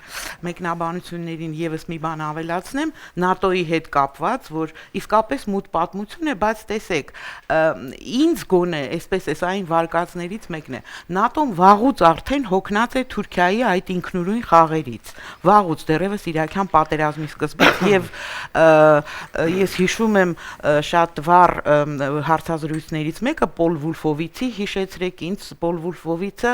մեկնաբանություններին եւս մի բան ավելացնեմ, ՆԱՏՕ-ի հետ կապված, որ իսկապես մութ պատմություն է, բայց տեսեք, ինձ գոնե, այսպես էս այն վարկածներից մեկն է։ ՆԱՏՕ-ն վաղուց արդեն հոգնած է Թուրքիայի այդ ինքնուրույն խաղերից։ Վաղուց դեռևս Իրաքյան պատերազմի սկզբից եւ ես հիշում եմ շատ վառ հարցազրույցներից մեկը Պոլ Վուլֆովիցի հիշեցրեք ինձ Պոլ Վուլֆովիցը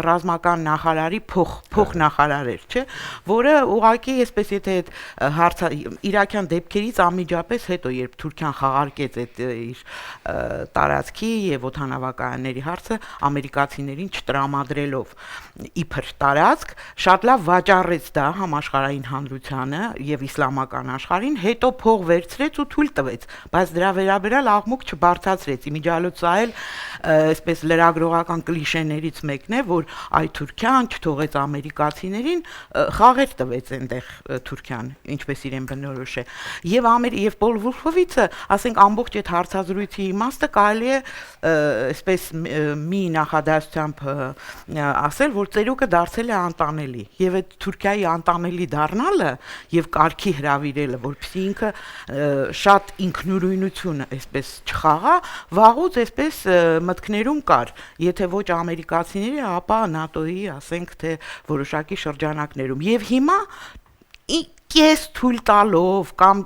ռազմական նախարարի փոխնախարար էր, չէ, որը ուղղակի այսպես եթե այդ հարցը իրաքյան դեպքերից անմիջապես հետո երբ Թուրքիան խաղարկեց այդ իր տարածքի եւ օդանավակայանների հարցը ամերիկացիներին չտրամադրելով իբր տարածք, շատ լավ վաճառեց դա համաշխարհային հանրությանը եւ իսլամական աշխարհին, հետո փող վերցրեց ու թույլ տվեց, բայց դրա վերաբերյալ աղմուկ չբարձրացրեց։ Իմիջիալոց սա էլ այսպես լրագրողական կլիշեներից մեկն է, որ այ Թուրքիան չթողեց ամերիկացիներին, խաղեր տվեց այնտեղ Թուրքիան, ինչպես իրեն բնորոշ է։ Եվ Պոլ Վուլֆովիցը, ասենք ամբողջ այդ հարցազրույցի իմաստը կարելի է այսպես մի նախադասությամբ ասել, որ ծերուկը դարձել է անտանելի, եւ այդ Թուրքիայի անտանելի դառնալը եւ կարգի հրավիրելը, որպեսզի ինքը շատ ինքնուրույնությունը այսպես չխաղա, վաղուց այսպես մտքներում կար, եթե ոչ ամերիկացիների, ապա ՆԱՏՕ-ի, ասենք թե որոշակի շրջանակներում։ Եվ հիմա կես թույլ տալով կամ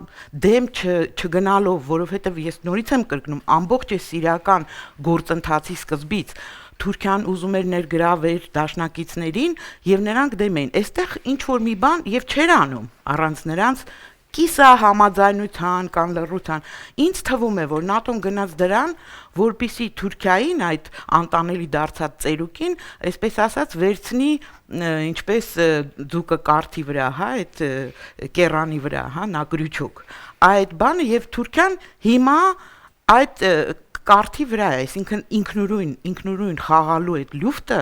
դեմ չգնալով, որովհետև ես նորից եմ կրկնում, ամբողջ է սիրիական գործընթացի սկզբից Թուրքիան ուզում էր ներգրավել դաշնակիցներին եւ նրանք դեմ էին։ Այստեղ ինչ որ մի բան եւ չեր անում առանց նրանց կիսա համաձայնության կամ լռության։ Ինձ թվում է, որ ՆԱՏՕ-ն գնաց դրան, որպեսզի Թուրքիային այդ անտանելի դարձած ծերուկին, այսպես ասած, վերցնի ինչպես ձուկը կարթի վրա, հա, այդ կեռանի վրա, հա, նա գրючոկ։ Այդ բանը եւ Թուրքիան հիմա այդ կարթի վրա է, այսինքն ինքնուրույն խաղալու այդ լուֆտը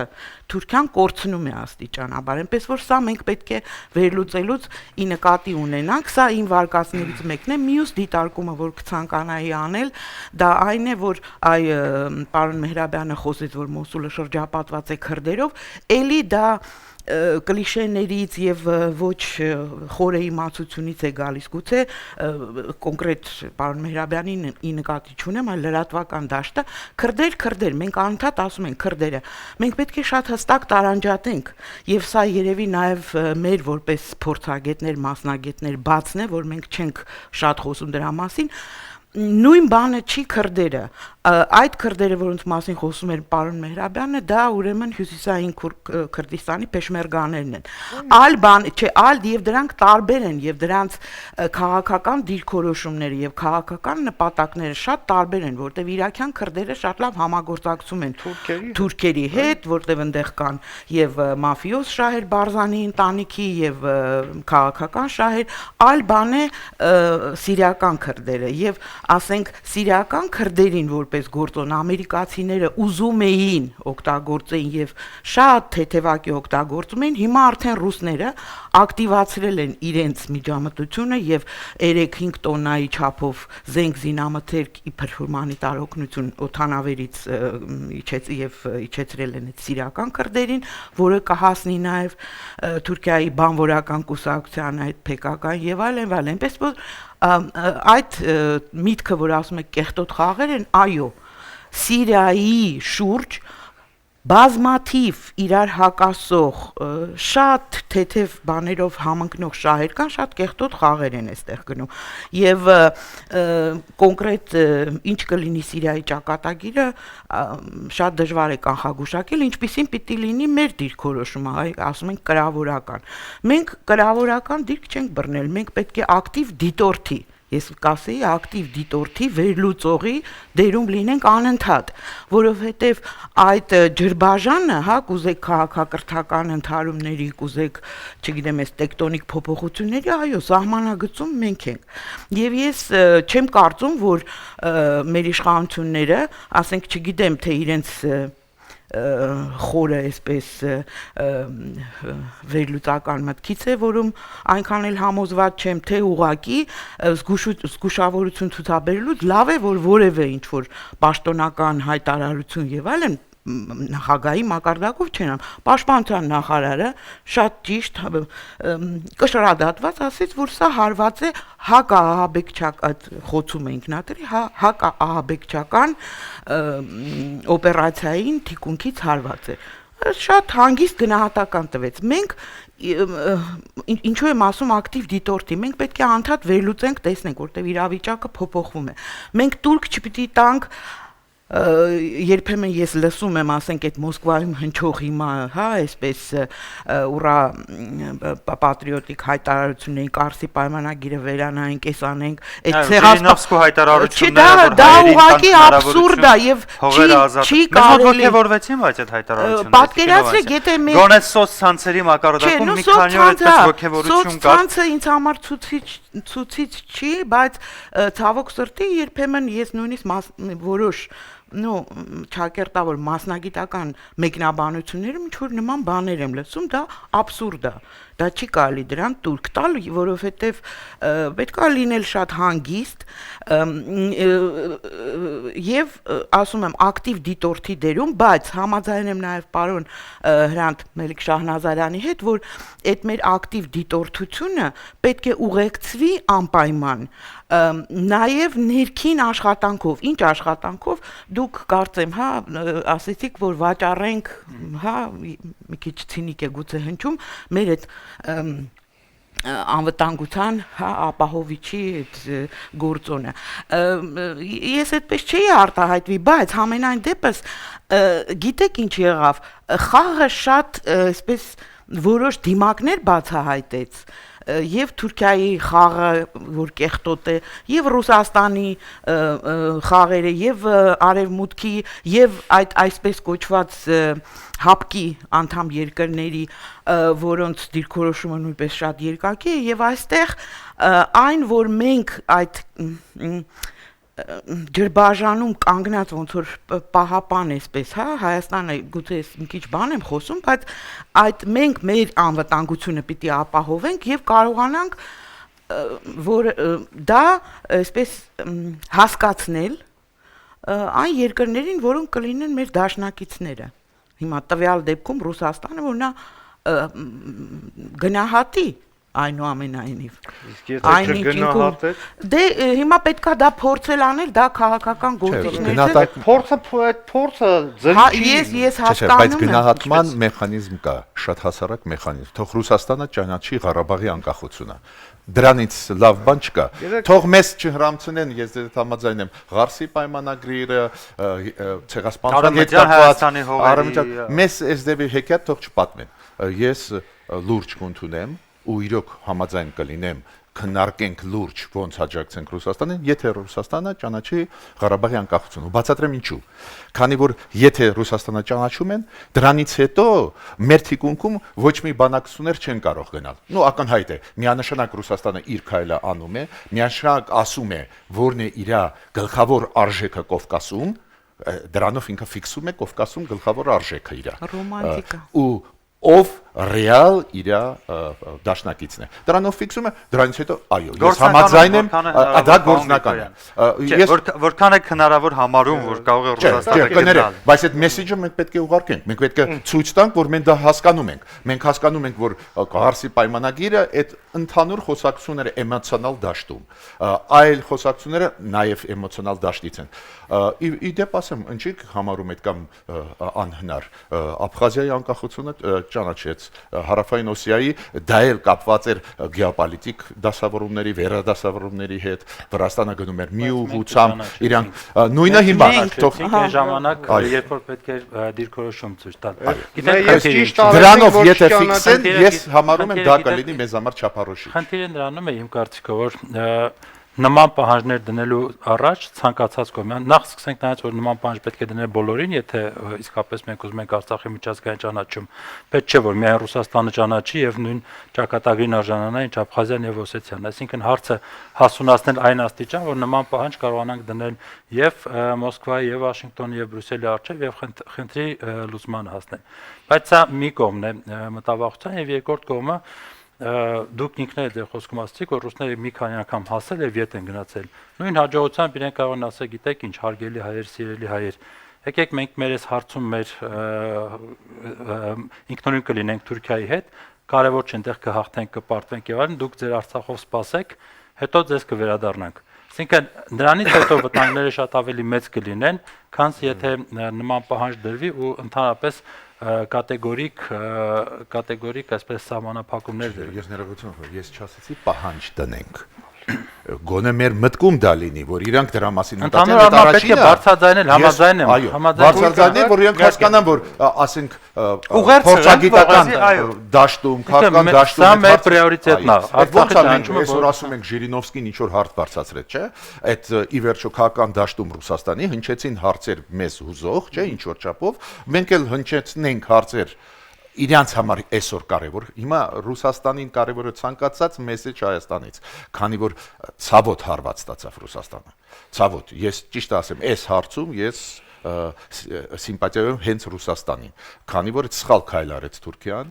Թուրքիան կորցնում է աստիճանաբար, այնպես որ սա մենք պետք է վերլուծելուց ի նկատի ունենանք, սա իմ վարկածներից մեկն է, մյուս դիտարկումը, որ կցանկանայի անել, դա այն է, որ պարոն Մեհրաբյանը խոսեց, որ Մոսուլը շրջապատված է քրդերով, էլի դա կլիշեներից եւ ոչ խորը իմացությունից է գալիս, գուցե կոնկրետ պարոն Մեհրաբյանին ի նկատի չունեմ, այլ լրատվական դաշտը քրդեր, մենք անընդհատ ասում ենք քրդերը, մենք պետք է շատ հստակ տարանջատենք եւ սա երևի նաեւ մեր որպես փորձագետներ, մասնագետներ բացն է, որ մենք չենք շատ խոսում դրա մասին, նույն բանը չի քրդերը, այդ քրդերը, որոնց մասին խոսում էր պարոն Մեհրաբյանը, դա ուրեմն հյուսիսային Քրդիստանի պեշմերգաներն են։ Այլ բան, չէ, այլ եւ դրանք տարբեր են եւ դրանց քաղաքական դիրքորոշումները եւ քաղաքական նպատակները շատ տարբեր են, որտեղ իրաքյան քրդերը շատ լավ համագործակցում են թուրքերի հետ, որտեղ այնտեղ կան եւ մաֆիոզ շահեր Բարզանի ընտանիքի եւ քաղաքական շահեր, այլ բան է սիրիական քրդերը եւ ասենք սիրիական քրդերին որպես գործոն ամերիկացիները ուզում էին օգտագործեն եւ շատ թեթևակի օգտագործում էին, հիմա արդեն ռուսները ակտիվացրել են իրենց միջամտությունը եւ 3-5 տոննայի չափով զենք զինամթերք իբր հումանիտար օգնություն օթանավերից իջեցրել են այդ սիրիական քրդերին, որը կհասնի նաեւ Թուրքիայի բանվորական կուսակցության այդ PKK-ն եւ այլն, այնպես որ այդ միտքը, որ ասում եք կեղտոտ խաղեր են, այո, Սիրիայի շուրջ բազմաթիվ իրար հակասող շատ թեթև բաներով համընկնող շահեր կան, շատ կեղտոտ խաղեր են այստեղ գնում եւ կոնկրետ ինչ կլինի Սիրիայի ճակատագիրը շատ դժվար է կանխագուշակել, ինչպիսին պիտի լինի մեր դիրքորոշումը, ասում ենք կրավորական։ Մենք կրավորական դիրք չենք բռնել, մենք պետք է ակտիվ դիտորդի Ես կասեի ակտիվ դիտորդի վերլուծողի դերում լինենք անընդհատ, որովհետև այդ ջրբաժանը, հա, կուզեք քաղաքակրթական ընդհարումների, կուզեք, չգիտեմ, այս տեկտոնիկ փոփոխությունների, այո, սահմանագծում մենք ենք։ Եվ ես չեմ կարծում, որ մեր իշխանությունները, ասենք, չգիտեմ, թե իրենց խորը այսպես վերլուծական մտքից է, որում այնքան էլ համոզված չեմ, թե ուղակի զգուշավորություն ցուցաբերելուց լավ է, որ որևէ ինչ-որ պաշտոնական հայտարարություն եւ այլն նախագահի մակարդակով չեն անում։ Պաշտպանության նախարարը շատ ճիշտ կշռադատված ասեց, որ սա հարված է հակաահաբեկչական խոցում է ինքնաթիռի հակաահաբեկչական օպերացիային թիկունքից հարված է։ Շատ հանգիստ գնահատական տվեց։ Մենք ինչու եմ ասում ակտիվ դիտորդի, մենք պետք է անդադ վերլուծենք, տեսնենք, որտեղ իրավիճակը փոփոխվում է։ Մենք турք չպիտի տանք երբեմն ես լսում եմ, ասենք այդ Մոսկվայում հնչող հիմա, հա, այսպես ուրա պատրիոտիկ հայտարարությունների Կարսի պայմանագիրը վերանայենք, էս անենք, այդ
Ժիրինովսկու հայտարարությունները,
դա ուղղակի աբսուրդ է եւ չի կարելի
ոգևորվեցին, բայց այդ հայտարարությունները
պատկերացրեք, եթե մեր
գոնե սոցցանցերի մակարդակում մի քանի օր այդպես ոգևորություն կար։
Սոցցանցը ինձ համար ցուցիչ չի, բայց ցավոք սրտի երբեմն ես նույնիսկ որոշ չակերտավոր մասնագիտական մեկնաբանություններում ինչ-որ նման բաներ եմ լսում, դա աբսուրդ է, դա չի կարելի դրան տուրք տալ, որովհետև պետք է լինել շատ հանգիստ եւ ասում եմ ակտիվ դիտորդի դերում, բայց համաձայն եմ նաեւ պարոն Հրանտ Մելիք Շահնազարյանի հետ, որ այդ մեր ակտիվ դիտորդությունը պետք է ուղեկցվի անպայման նաև ներքին աշխատանքով, ինչ աշխատանքով դուք կարծեմ, հա, ասեցիք, որ վաճառենք, հա, մի քիչ ցինիկ է գուցե հնչում, մեր այդ անվտանգության, հա, ապահովիչի այդ գործոնը։ Ես այդպես չի արտահայտվի, բայց համենայն դեպս գիտեք ինչ եղավ, խաղը շատ այսպես որոշ դիմակներ բացահայտեց եւ Թուրքիայի խաղը, որ կեղտոտ է, եւ Ռուսաստանի խաղերը, եւ Արևմուտքի, եւ այդ այսպես կոչված հապկի անդամ երկրների, որոնց դիրքորոշումը նույնպես շատ երկակի է, եւ այստեղ այն, որ մենք այդ ջրբաժանում կանգնած ոնց որ պահապան էսպես, հա, Հայաստանը գուցե մի քիչ բան եմ խոսում, բայց այդ մենք մեր անվտանգությունը պիտի ապահովենք եւ կարողանանք որ դա այսպես հասկացնել այն երկրներին, որոնք կլինեն մեր դաշնակիցները։ Հիմա տվյալ դեպքում Ռուսաստանը, որ նա գնահատի այնուամենայնիվ
իսկ եթե չգնահատեց
դե հիմա պետքա դա փորձել անել, դա քաղաքական գործիքներ
է
փորձը ձգի
ես հասկանում եմ,
բայց գնահատման մեխանիզմ կա, շատ հասարակ մեխանիզմ, թող Ռուսաստանը ճանաչի Ղարաբաղի անկախությունը, դրանից լավ բան չկա, թող մեզ չհրամցնեն, ես դեռ համաձայն եմ, Ղարսի պայմանագրերը, ցեղասպանության հետ կապված, մեզ այս դեպի հեքիաթ թող չպատմեն, ես լուրջ կընդունեմ ու իրոք համաձայն կլինեմ քննարկենք լուրջ ոնց հաջակցենք Ռուսաստանին, եթե Ռուսաստանը ճանաչի Ղարաբաղի անկախությունը։ Բացատրեմ ինչու։ Քանի որ եթե Ռուսաստանը ճանաչում են, դրանից հետո մեր թիկունքում ոչ մի բանակցություններ չեն կարող գնալ։ Ակնհայտ է, միանշանակ Ռուսաստանը իր քայլը անում է, միանշանակ ասում է, որն է իր գլխավոր արժեքը Կովկասում, դրանով ինքը ֆիքսում է Կովկասում գլխավոր արժեքը իր։
Ռոմանտիկա։
Ու ով ռեալ իր դաշնակիցն է։ Դրանով ֆիքսում է, դրանից հետո այո, ես համաձայն եմ, դա գործնական է։
Ես որքան է հնարավոր համարում, որ կարող է Ռուսաստանը գնալ։
Բայց այդ մեսեջը մենք պետք է ուղարկենք, մենք պետք է ցույց տանք, որ մենք դա հասկանում ենք։ Մենք հասկանում ենք, որ Ղարսի պայմանագիրը այդ ընդհանուր խոսակցությունները էմոցիոնալ դաշտում, այլ խոսակցությունները նաև էմոցիոնալ դաշտից են։ Իդեպ ասեմ, ինչի համարում այդ կամ անհնար Աբխազիայի անկախությունը ճանաչեց Հարավային Օսիայի, դա էլ կապված էր գեոպոլիտիկ դասավորումների, վերադասավորումների հետ, Վրաստանը գնում էր մի ուղղությամբ, իրանք նույնը հիմա
թող ժամանակ, երբ որ պետք է դիրքորոշում ցույց տալ։
Գիտեք, դրանով եթե ֆիքսեն, ես համարում եմ դա կլինի մեզ համար չափառոշիչ։
Խնդիրը նրանում է իմ կարծիքով, որ նման պահանջներ դնելու առաջ ցանկացած կողմյան նախ սկսենք նայած որ նման պահանջ պետք է դնել բոլորին, եթե իսկապես մենք ուզում ենք Արցախի միջազգային ճանաչում, պետք չէ որ միայն Ռուսաստանը ճանաչի եւ նույն ճակատագրին արժանանա ինչ Աբխազիան եւ Օսեթիան, այսինքն հարցը հասունացնել այն աստիճան, որ նման պահանջ կարողանանք դնել եւ Մոսկվայի եւ Վաշինգտոնի եւ Բրյուսելի առջեւ եւ խնդրի լուծման հասնել։ Բայց սա մի կողմն է մտավախության եւ երկրորդ կողմը դուք ինքներդ ձեր խոսքում ասացիք, որ ռուսները մի քանի անգամ հասել եւ ետ են գնացել։ Նույն հաջողությամբ իրենք կարող են ասել, գիտեք ինչ, հարգելի հայեր, սիրելի հայեր, եկեք մենք մեր այս հարցում մեր ինքնուրույն կլինենք Թուրքիայի հետ, կարևոր չէ այնտեղ կհաղթենք, կպարտվենք եւ այլն, դուք ձեր Արցախով սպասեք, հետո ձեզ կվերադառնանք։ Այսինքն դրանից հետո վտանգները շատ ավելի մեծ կլինեն, քան եթե նման պահանջ դրվի ու ընդհանրապես կատեգորիկ այսպես սահմանափակումներ դրվի։
Ես ներողություն խնդրում, ես չասեցի պահանջ դնենք։ գոնե մեր մտքում դա լինի, որ իրանք դրա մասին
Ընդհանուր առմամբ պետք է բարձրաձայնել, համաձայն եմ,
բարձրաձայնել, որ իրանք հասկանան, որ ասենք
Ուղերձ
փորձագիտական
ցնցան, այո։
դաշտում, քաղաքական դաշտում
Սա մեր պրիորիտետն է,
Արցախի
Արցախի
ճանաչումը
ճանաչումը,
այսօր ասում ենք Ժիրինովսկին ինչ որ հարց բարձրացրեց, չէ՞։ Այդ ի վերջո քաղաքական դաշտում Ռուսաստանի հնչեցին հարցեր մեզ հուզող, չէ՞, ինչ որ չափով, մենք էլ հնչեցնենք հարցեր իրանց համար այսօր կարևոր։ Հիմա Ռուսաստանին կարևորը ցանկացած մեսեջ Հայաստանից, քանի որ ցավոտ հարված ստացավ Ռուսաստանը։ Ցավոտ, ես ճիշտ ասեմ, այս հարցում ես սիմպաթիայով հենց Ռուսաստանին, քանի որ սխալ քայլ արեց Թուրքիան,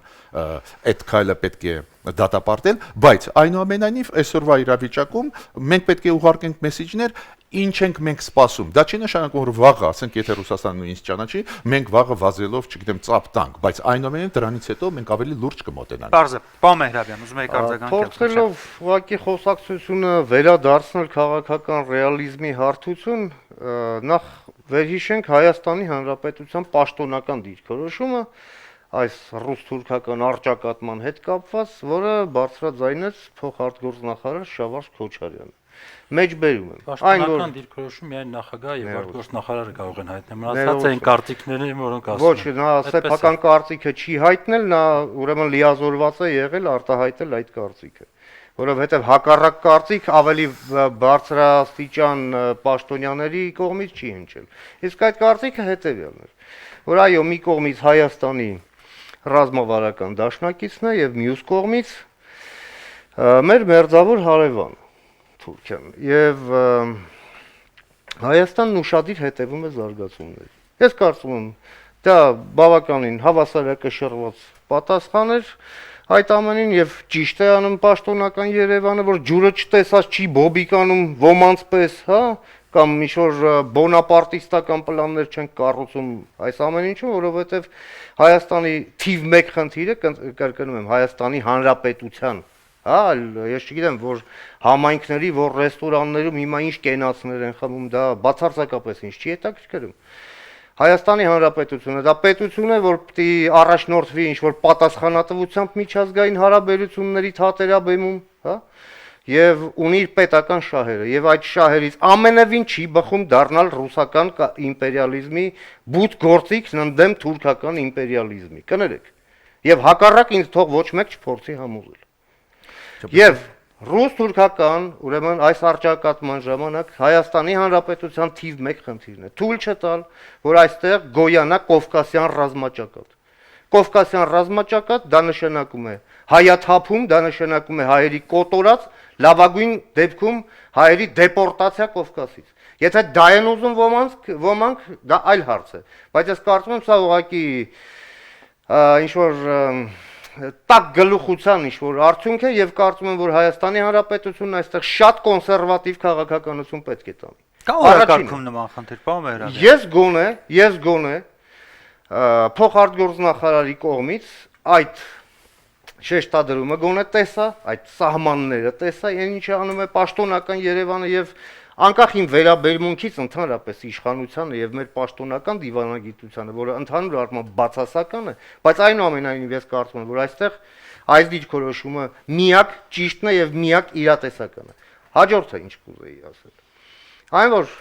այդ քայլը պետք է դատապարտել, բայց այնուամենայնիվ այսօրվա իրավիճակում մենք պետք է ուղարկենք մեսեջներ, ինչ ենք մենք սպասում։ Դա չի նշանակում, որ վաղը, ասենք, եթե Ռուսաստանն ինձ ճանաչի, մենք վաղը վազելով, չգիտեմ, ծափ տանք, բայց այնուամենայնիվ դրանից հետո մենք ավելի լուրջ կմոտենանք։
Պարզը, պարոն Մեհրաբյան, ուզում եք արձագանքել։
Փորձելով ուղղակի խոսակցությունը վերադարձնել քաղաքական ռեալիզմի հարթություն, նախ վերհիշենք Հայաստանի Հանրապետության պաշտոնական դիրքորոշումը այս ռուս-թուրքական արճակատման հետ կապված, որը բարձրաձայնեց փոխարտգործնախարար Շավարժ Քոչարյանը։ Մեջբերում եմ։
Պաշտոնական դիրքորոշում միայն նախագահ եւ արտգործնախարարը կարող են հայտնել։ Մնացած այն կարտիկները, որոնք ասում են։
Ոչ, նա սեփական կարտիկը չի հայտնել, նա ուրեմն լիազորված է եղել արտահայտել այդ կարտիկը, որովհետև հակառակ կարտիկ ավելի բարձրաստիճան պաշտոնյաների կողմից չի հնչել։ Իսկ այդ կարտիկը հետևյալն է, որ այո, մի կողմից Հայաստանի ռազմավարական դաշնակիցն է եւ մյուս կողմից մեր մերձավոր հարևան Թուրքիան եւ Հայաստանն ուշադիր հետևում է զարգացումներին։ Ես կարծում եմ, դա բավականին հավասարակշռված պատասխան էր այդ ամենին եւ ճիշտ է անում պաշտոնական Երևանը, որ ջուրը չտեսած չի բոբիկանում ոմանց պես, հա, կամ ինչ-որ բոնապարտիստական պլաններ չեն կառուցում այս ամեն ինչում, որովհետեւ Հայաստանի թիվ 1 խնդիրը կրկնում եմ Հայաստանի Հանրապետության, հա, ես չգիտեմ, որ համայնքների, որ ռեստորաններում հիմա ինչ կենացներ են խմում, դա բացարձակապես ինչ չի հետաքրքրում։ Հայաստանի Հանրապետությունը դա պետություն է, որ պետք է առաջնորդվի ինչ-որ պատասխանատվությամբ միջազգային հարաբերությունների թատերաբեմում, հա, եւ ունի իր պետական շահերը, եւ այդ շահերից ամենևին չի բխում դառնալ ռուսական իմպերիալիզմի բութ գործիք ընդդեմ թուրքական իմպերիալիզմի, կներեք։ Եվ հակառակ ինձ թող ոչ մեկ չփորձի համոզել։ Եվ ռուս-թուրքական, ուրեմն այս արճակատման ժամանակ Հայաստանի Հանրապետության թիվ 1 խնդիրն է։ Թույլ չտալ, որ այստեղ գոյանա կովկասյան ռազմաճակատ։ Կովկասյան ռազմաճակատ դա նշանակում է հայաթափում, դա նշանակում է հայերի կոտորած, լավագույն դեպքում հայերի դեպորտացիա Կովկասից։ Եթե դա են ուզում ոմանք, դա այլ հարց է։ Բայց ես կարծում եմ, սա ուղղակի ինչ որ տակ գլուխության ինչ-որ արդյունք է եւ կարծում եմ, որ Հայաստանի Հանրապետությունն այստեղ շատ կոնսերվատիվ քաղաքականություն պետք է տանի։
Կա օրակարգում նման խնդիր, պարոն Մեհրաբյան։
Ես գոնե փոխարտգործնախարարի կողմից այդ շեշտադրումը գոնե տեսա, այդ սահմանները տեսա, այն ինչը անում է պաշտոնական Երևանը եւ անկախ իմ վերաբերմունքից ընդհանրապես իշխանությանը եւ մեր պաշտոնական դիվանագիտությանը, որը ընդհանուր առմամբ բացասական է, բայց այնուամենայնիվ ես կարծում եմ, որ այստեղ այս դիրքորոշումը միակ ճիշտն է եւ միակ իրատեսական է։ Հաջորդը ինչ կուզեի ասել։ Այն որ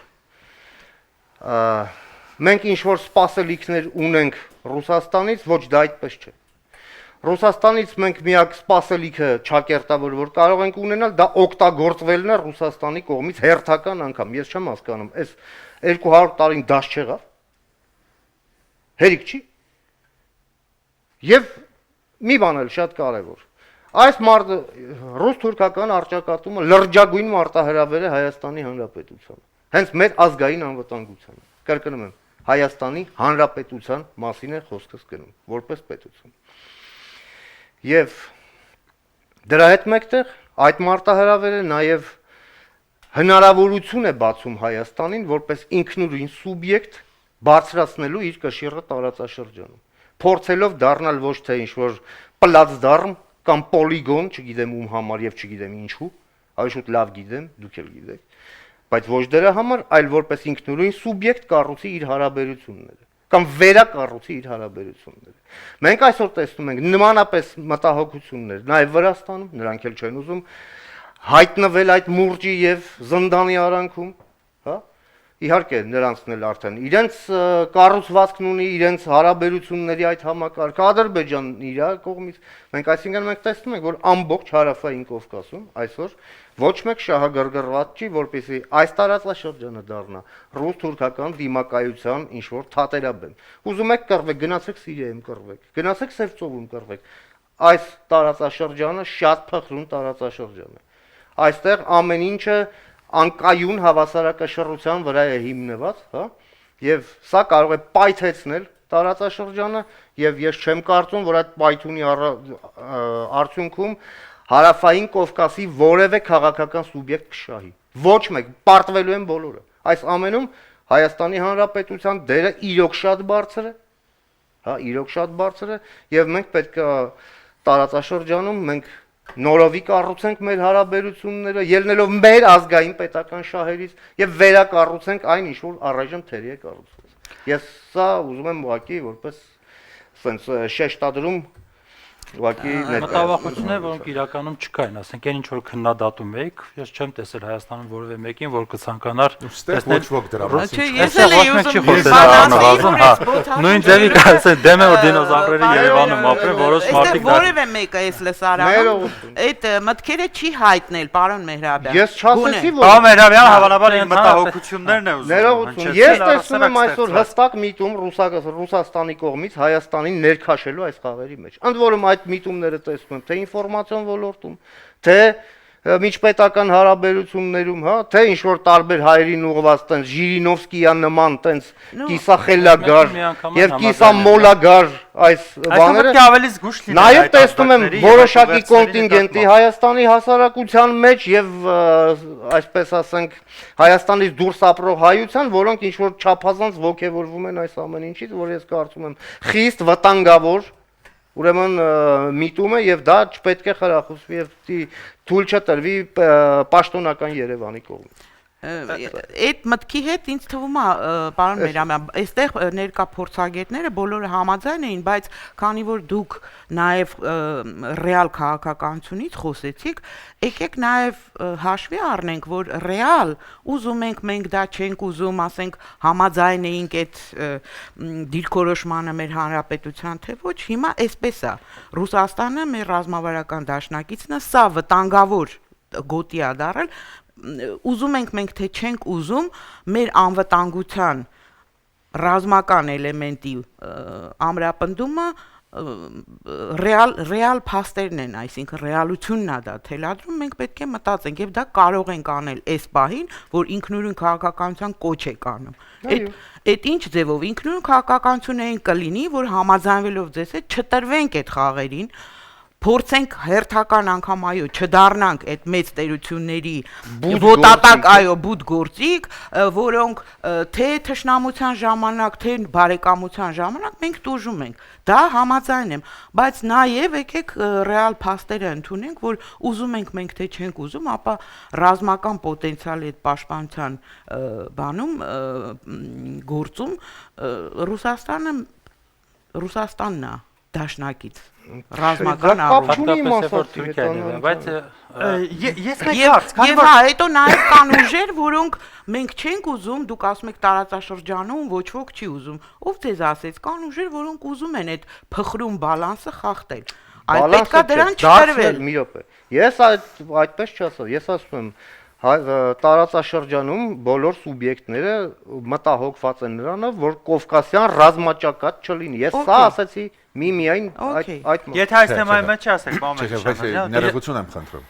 մենք ինչ որ սպասելիքներ ունենք Ռուսաստանից, ոչ դա այդպես չէ։ Ռուսաստանից մենք միակ սպասելիքը ճակերտավոր որ կարող ենք ունենալ, դա օգտագործվելն է Ռուսաստանի կողմից հերթական անգամ։ Ես չեմ հասկանում, այս 200 տարին դաշ չեղավ։ Հերիք չի։ Եվ մի բան էլ շատ կարևոր։ Այս ռուս-թուրքական արճակատումը լրջագույն մարտահրավեր է Հայաստանի Հանրապետությանը։ Հենց մեր ազգային անվտանգությանը։ Կրկնում եմ, Հայաստանի Հանրապետության մասին է խոսքս գնում, որպես պետություն։ Եվ դրա հետ մեկտեղ այդ մարտահրավերը նաև հնարավորություն է բացում Հայաստանին որպես ինքնուրույն սուբյեկտ բարձրացնելու իր կշիռը տարածաշրջանում, փորձելով դառնալ ոչ թե ինչ-որ պլացդարմ կամ պոլիգոն, չգիտեմ ում համար եւ չգիտեմ ինչու, այլ շուտ լավ գիտեմ, դուք էլ գիտեք, բայց ոչ դրա համար, այլ որպես ինքնուրույն սուբյեկտ կառուցի իր հարաբերությունները կամ վերակառուցի իր հարաբերությունները։ Մենք այսօր տեսնում ենք նմանապես մտահոգություններ նաև Վրաստանում, նրանք էլ չեն ուզում հայտնվել այդ մուրճի եւ զնդանի արանքում, հա։ Իհարկե նրանցն էլ արդեն իրենց կառուցվածքն ունի, իրենց հարաբերությունների այդ համակարգը, Ադրբեջանն իր կողմից։ Մենք այսինքն մենք տեսնում ենք, որ ամբողջ հարավային Կովկասում այսօր ոչ մեկ շահագրգռված չի, որպեսզի այս տարածաշրջանը դառնա ռուս-թուրքական դիմակայության ինչ որ թատերաբեմ։ Ուզում եք կռվեք, գնացեք Սիրիայում կռվեք, գնացեք Սևծովում կռվեք։ Այս տարածաշրջանը շատ փխրուն տարածաշրջան է։ Այստեղ ամեն ինչը անկայուն հավասարակշռության վրա է հիմնված, հա, եւ սա կարող է պայթեցնել տարածաշրջանը եւ ես չեմ կարծում, որ այդ պայթունի արդյունքում հարավային Կովկասի որևէ քաղաքական սուբյեկտ կշահի։ Ոչ մեկ, պարտվելու են բոլորը։ Այս ամենում Հայաստանի Հանրապետության դերը իրոք շատ բարձր է, հա, իրոք շատ բարձր է եւ մենք պետք է տարածաշրջանում մենք նորովի կառուցենք մեր հարաբերությունները, ելնելով մեր ազգային պետական շահերից եւ վերակառուցենք այն, ինչ որ առայժմ թերի է կառուցված։ Ես սա ուզում եմ ուղղակի որպես sense շեշտադրում ուղղակի
մտավախություններ, որոնք իրականում չկային, ասենք այն ինչ որ քննադատում եք, ես չեմ տեսել Հայաստանում որևէ մեկին, որ կցանկանար
ոչ ոք դրա մասին
Ես էլ էի ուզում
նույն ձևի ասեն դեմ է որ դինոզավրերը Երևանում ապրեն, որոշ մարդիկ
որևէ մեկը էս լսարանում այդ մտքերը չի հայտնել, պարոն Մեհրաբյան։
Ես չասեցի, որ
Պարոն Մեհրաբյան հավանաբար այն մտահոգություններն է ուզում։
ներողություն, ես տեսնում եմ այսօր հստակ միտում Ռուսաստանի կողմից Հայաստանին ներքաշելու այս խաղերի մեջ։ Ընդ որում այդ միտումները տեսնում եմ թե ինֆորմացիոն ոլորտում, թե միջպետական հարաբերություններում, հա, թե ինչ որ տարբեր հայերին ուղղված տենց Ժիրինովսկիյան նման տենց կիսախելագար եւ կիսամոլագար այս բաները
Այսինքն ավելի զգուշ լինեն։
Նաև տեսնում եմ որոշակի կոնտինգենտի Հայաստանի հասարակության մեջ եւ այսպես ասենք Հայաստանից դուրս ապրող հայության, որոնք ինչ որ չափազանց ողջևորվում են այս ամեն ինչից, որ ես կարծում եմ խիստ վտանգավոր Ուրեմն միտում է եւ դա չպետք է խրախուսվի եւ թույլ չտրվի պաշտոնական Երևանի կողմից։
Այդ մտքի հետ ինձ թվում է, պարոն Մեհրաբյան, այստեղ ներկա փորձագետները բոլորը համաձայն էին, բայց քանի որ դուք նաև ռեալ քաղաքականությունից խոսեցիք, եկեք նաև հաշվի առնենք, որ ռեալ ուզում ենք մենք դա չենք ուզում, ասենք համաձայն էինք այդ դիրքորոշմանը մեր հանրապետության, թե ոչ, հիմա այսպես է։ Ռուսաստանը մեր ռազմավարական դաշնակիցն է, սա վտանգավոր գոտի է դարել ուզում ենք մենք թե չենք ուզում մեր անվտանգության ռազմական էլեմենտի ամրապնդումը ռեալ փաստերն են, այսինքն ռեալությունն է դա թելադրում, մենք պետք է մտածենք եւ դա կարող ենք անել այս պահին, որ ինքնուրույն քաղաքականության կոչ է կանում։ Այդ ինչ ձևով ինքնուրույն քաղաքականությունային կլինի, որ համաձայնվելով ձեզ հետ չտրվենք այդ խաղերին, փորձենք հերթական անգամ այո չդառնանք այդ մեծ տերությունների ոտատակ այո բուտ գործիք, որոնք թե թշնամության ժամանակ, թե բարեկամության ժամանակ մենք տուժում ենք։ Դա համաձայն եմ, բայց նաև եկեք ռեալ փաստերը ընդունենք, որ ուզում ենք մենք թե չենք ուզում, ապա ռազմական պոտենցիալի այդ պաշտպանության բանում գործում Ռուսաստանն է դաշնակից ռազմական
բայց
ես մեկ հարց, քանի
որ հետո նաև կան ուժեր, որոնք մենք չենք ուզում, դուք ասում եք տարածաշրջանում ոչ ոք չի ուզում, ով ձեզ ասեց, կան ուժեր, որոնք ուզում են այդ փխրուն բալանսը խախտել։ Այդ պետքա դրան չտրվել։
Մի րոպե։ Ես այդպես չասա, ես ասում եմ տարածաշրջանում բոլոր սուբյեկտները մտահոգված են նրանով, որ Կովկասյան ռազմաճակատ չլինի։ Ես սա ասացի միայն այդ
Եթե այս թեմայի մեջ ասեք, բամեք
ներողություն եմ խնդրում։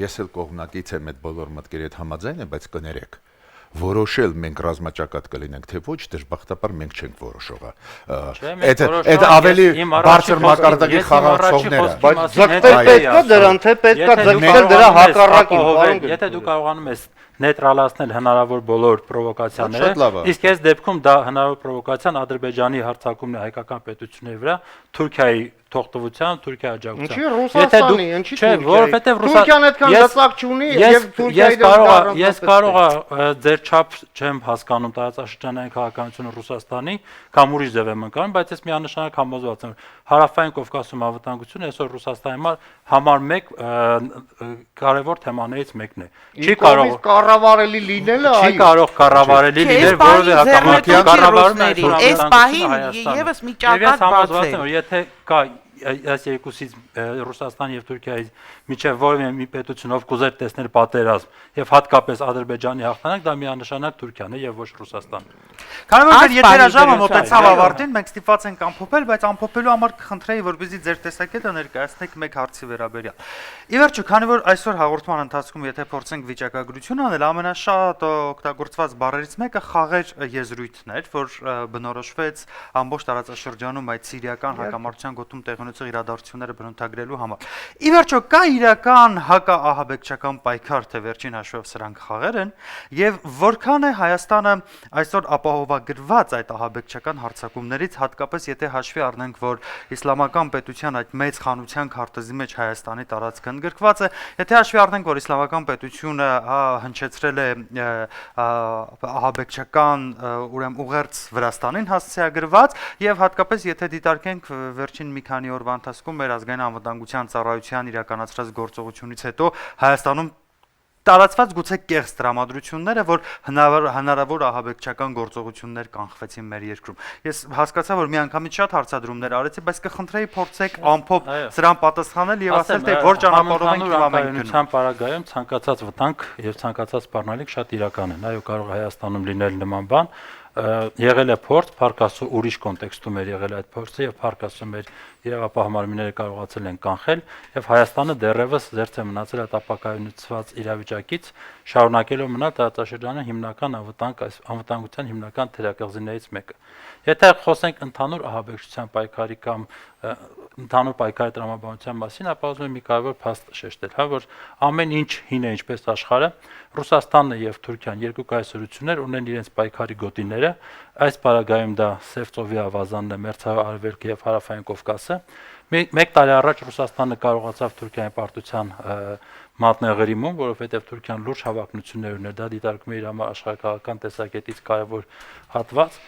Ես էլ կողմնակից եմ այդ բոլոր մտքերի հետ համաձայն եմ, բայց կներեք որոշել մենք ռազմաճակատ կլինենք թե ոչ, դժբախտաբար մենք չենք որոշողը։ Այդ ավելի բարձր մակարդակի խաղացողները,
բայց ձգտել պետք է դրան, թե պետք է ձգտել դրա հակառակին։
Եթե դու կարողանում ես նեյտրալացնել հնարավոր բոլոր պրովոկացիաները, իսկ այս դեպքում դա հնարավոր պրովոկացիան Ադրբեջանի հարձակումն է հայկական պետությունների վրա, Թուրքիայի թողտվությամբ, Թուրքիայի աջակցությամբ։
Ինչի Ռուսաստանի, ինչի
Չէ, որովհետև
Թուրքիան այդքան լծակ չունի եւ Թուրքիայի
ես կարող ձեր չափ չեմ հասկանում տարածաշրջանային քաղաքականությունը Ռուսաստանի կամ ուրիշ ձև եմ ընկալում, բայց ես միանշանակ համոզված եմ, հարավային Կովկասում անվտանգությունը այսօր Ռուսաստանի համար մեկ կարևոր թեմաներից մեկն է։ Չի կարող
կառավարելի լինելը,
չի կարող կառավարելի լինել որևէ հակամարտության կառավարում
այս պահին եւս մի ճակատ բաց է։
Եթե կա այս երկուսից Ռուսաստանի եւ Թուրքիայի միջև որևէ մի պետությունով կուզեր տեսնել պատերազմ եւ հատկապես Ադրբեջանի հաղթանակ, դա միանշանակ Թուրքիան է եւ ոչ Ռուսաստանը։
Քանի որ եթերաժամը մոտեցավ ավարտին, մենք ստիպված ենք ամփոփել, բայց ամփոփելու համար կխնդրեի, որպեսզի ձեր տեսակետը ներկայացնեք մեկ հարցի վերաբերյալ։ Ի վերջո, քանի որ այսօր հաղորդման ընթացքում եթե փորձենք վիճակագրություն անել, ամենաշատ օգտագործված բառերից մեկը խաղեր եզրույթն էր, որ բնորոշվեց ամբողջ տարածաշրջանում այդ սիրիական հակամարտության գոտում տեղի ունեցող իրադարձությունները բնութագրելու համար։ Ի վերջո, կա իրական հակաահաբեկչական պայքար, թե վերջին հաշվով սրանք խաղեր են, եւ որքան է Հայաստանը այսօր ապահովագրված այդ ահաբեկչական հարձակումներից, հատկապես եթե հաշվի առնենք, որ իսլամական պետության այդ մեծ խանության քարտեզի մեջ Հայաստանի տարածքը ընդգրկված է, եթե հաշվի առնենք, որ իսլամական պետությունը հնչեցրել է ահաբեկչական ուրեմն ուղերձ Վրաստանին հասցեագրված, եւ հատկապես եթե դիտարկենք վերջին մի քանի օրվա ընթացքում մեր ազգային անվտանգության ծառայության իրականացրած գործողությունից հետո Հայաստանում տարածված գուցե կեղծ տրամադրությունները, որ հնարավոր ահաբեկչական գործողություններ կանխվեցին մեր երկրում։ Ես հասկացա, որ միանգամից շատ հարցադրումներ արեցի, բայց կխնդրեի փորձեք ամփոփ սրան պատասխանել եւ ասել, թե որ ճանապարհով ենք հիմա մենք գնում։
Պարագայում ցանկացած վտանգ եւ ցանկացած սպառնալիք շատ իրական են։ Այո, կարող է Հայաստանում լինել նման բան։ Եղել է փորձ, Փարքասու ուրիշ կոնտեքստում էր եղել այդ փորձը եւ Փարքասու մեր իրավապահ մարմինները կարողացել են կանխել եւ Հայաստանը դեռևս զերծ է մնացել այդ ապակայունացված իրավիճակից, շարունակելով մնալ տարածաշրջանը հիմնական անվտանգության հիմնական թերակղզիներից մեկը։ Եթե խոսենք ընդհանուր ահաբեկչության պայքարի կամ ընդհանուր պայքարի տրամաբանության մասին, ապա ուզում եմ մի կարևոր փաստ շեշտել, հա, որ ամեն ինչ հին է ինչպես աշխարհը, Ռուսաստանը եւ Թուրքիան երկու կայսրություններ ունեն իրենց պայքարի գոտիները, այս պարագայում դա Սև ծովի ավազանն է, Մերձարևելքը եւ Հարավային Կովկասը։ Մեկ տարի առաջ Ռուսաստանը կարողացավ Թուրքիայի պարտության մատնել ղրիմում, որովհետեւ Թուրքիան լուրջ հավակնություններ ուներ, դա դիտարկում է իր համար աշխարհական տեսակետից կարևոր հատված։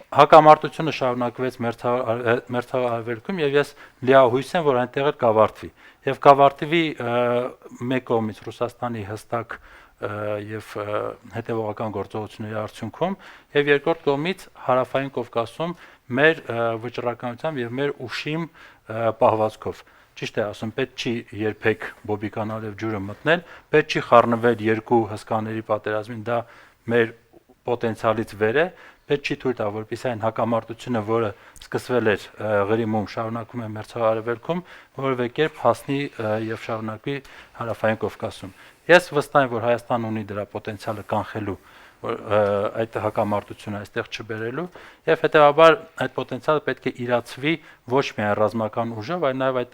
Հակամարտությունը շարունակվեց Մերձարևելքում եւ ես լիահույս եմ, որ այնտեղ էլ կավարտվի։ Եվ կավարտվի մեկ կողմից Ռուսաստանի հստակ եւ հետեւողական գործողությունների արդյունքում եւ երկրորդ կողմից Հարավային Կովկասում մեր վճռականությամբ եւ մեր ուշիմ պահվածքով։ Ճիշտ է ասում, պետք չի երբեք բոբիկանալ եւ ջուրը մտնել, պետք չի խառնվել երկու հսկաների պատերազմին, դա մեր պոտենցիալից վեր է, պետք չի թույլ տա, որպեսզի այն հակամարտությունը, որը սկսվել էր Ղրիմում, շարունակում է Մերձարևելքում, որևէ կերպ հասնի եւ շարունակվի Հարավային Կովկասում։ Ես վստահ եմ, որ Հայաստանը ունի դրա պոտենցիալը կանխելու, այդ հակամարտությունը այստեղ չբերելու եւ հետեւաբար այդ պոտենցիալը պետք է իրացվի ոչ միայն ռազմական ուժով, այլ նաեւ այդ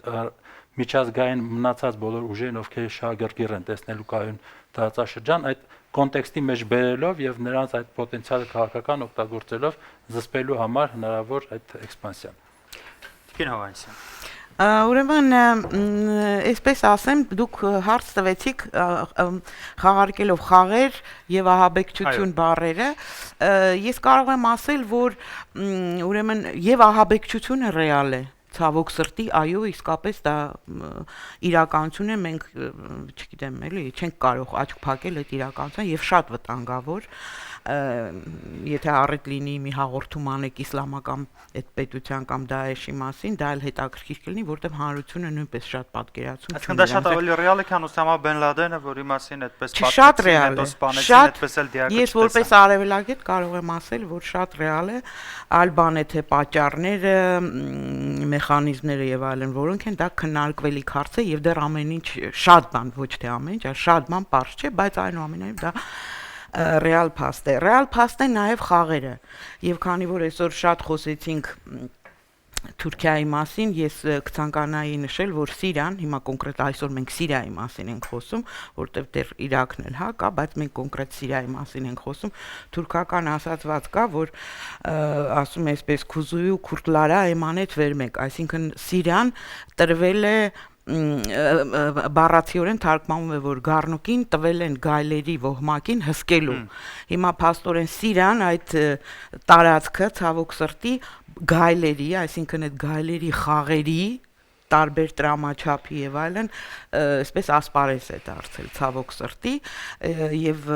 միջազգային մնացած բոլոր ուժերին, ովքեր շահագրգիռ են տեսնելու կայուն տարածաշրջան, այդ կոնտեքստի մեջ բերելով եւ նրանց այդ պոտենցիալը քաղաքական օգտագործելով զսպելու համար հնարավոր այդ էքսպանսիան։
Տիկին Հովհաննիսյան։
Ուրեմն, այսպես ասեմ, դուք հարց տվեցիք խաղարկելով խաղեր եւ ահաբեկչություն բառերը, ես կարող եմ ասել, որ ուրեմն եւ ահաբեկչությունը ռեալ է, ցավոք սրտի, այո, իսկապես դա իրականություն է, մենք, չգիտեմ, էլի, չենք կարող աչք փակել այդ իրականության եւ շատ վտանգավոր, եթե առիթ լինի մի հաղորդում անեք իսլամական այդ պետության կամ Դաեշի մասին, դա էլ հետաքրքիր կլինի, որտեղ հանրությունը նույնպես շատ պատկերացում
Այսինքն դա շատ ավելի ռեալ է, քան Օսամա Բեն Լադենը, որի մասին այդպես
շատ ռեալ է,
այդպես էլ դիակը
ես որպես արևելագետ կարող եմ ասել, որ շատ ռեալ է, այլ բան է թե պատճառները, մեխանիզմները եւ այլն, որոնք են դա քննարկվելիք հարց է եւ դեռ ամեն ինչ շատ բան, ոչ թե ամեն ինչ, այլ շատ բան པարզ չէ, բայց այնուամենայնիվ դա ռեալ փաստ է։ Ռեալ փաստ է նաև խաղերը։ Եվ քանի որ այսօր շատ խոսեցինք Թուրքիայի մասին ես կցանկանայի նշել, որ Սիրիան, հիմա կոնկրետ այսօր մենք Սիրիայի մասին ենք խոսում, որտեղ դեռ Իրաքն էլ կա, բայց մենք կոնկրետ Սիրիայի մասին ենք խոսում, թուրքական ասացված կա, որ ասում է այսպես քուզույու քուրդլարա էմանետ վերմեկ, այսինքն Սիրիան տրվել է բառացիորեն թարգմանում է, որ գառնուկին տվել են գայլերի ոհմակին հսկելու։ Հիմա փաստորեն Սիրիան այդ տարածքը ցավոք սրտի գայլերի, այսինքն այդ գայլերի խաղերի տարբեր տրամաչափի եւ այլն, այսպես ասպարեզ է դարձել ցավոք սրտի եւ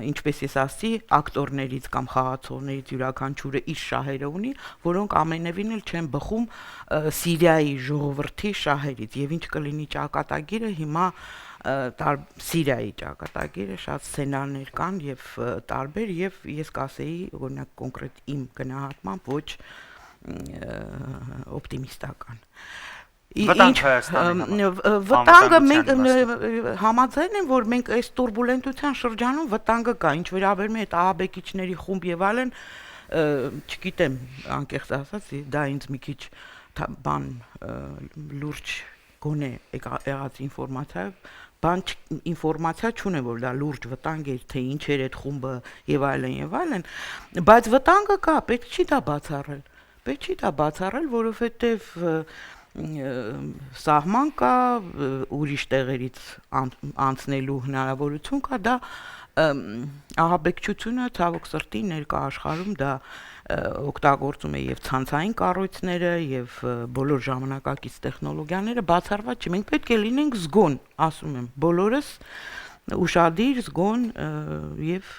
ինչպես ես ասացի, ակտորներից կամ խաղացողներից յուրաքանչյուրը իր շահերը ունի, որոնք ամենևին էլ չեն բխում Սիրիայի ժողովրդի շահերից եւ ինչ կլինի ճակատագիրը հիմա Սիրիայի ճակատագիրը շատ սցենարներ կան եւ տարբեր եւ ես կասեի օրինակ կոնկրետ իմ գնահատմամբ ոչ օպտիմիստական վտանգը մենք համաձայն եմ, որ մենք այս տուրբուլենտության շրջանում վտանգը կա, ինչ վերաբերում է այդ ահաբեկիչների խումբ եւ այլն, չգիտեմ, անկեղծ ասած, դա ինձ մի քիչ բան լուրջ գոնե եղած ինֆորմացիա չունեմ, որ դա լուրջ վտանգ էր, թե ինչ էր այդ խումբը եւ այլն, բայց վտանգը կա, պետք չի դա բացառել, որովհետեւ սահման կա, ուրիշ տեղերից անցնելու հնարավորություն կա, դա ահաբեկչությունը ցավոք սրտի ներկա աշխարհում դա օգտագործում է եւ ցանցային կառույցները եւ բոլոր ժամանակակից տեխնոլոգիաները բացառված չի, մենք պետք է լինենք զգոն, ասում եմ, բոլորս ուշադիր, զգոն եւ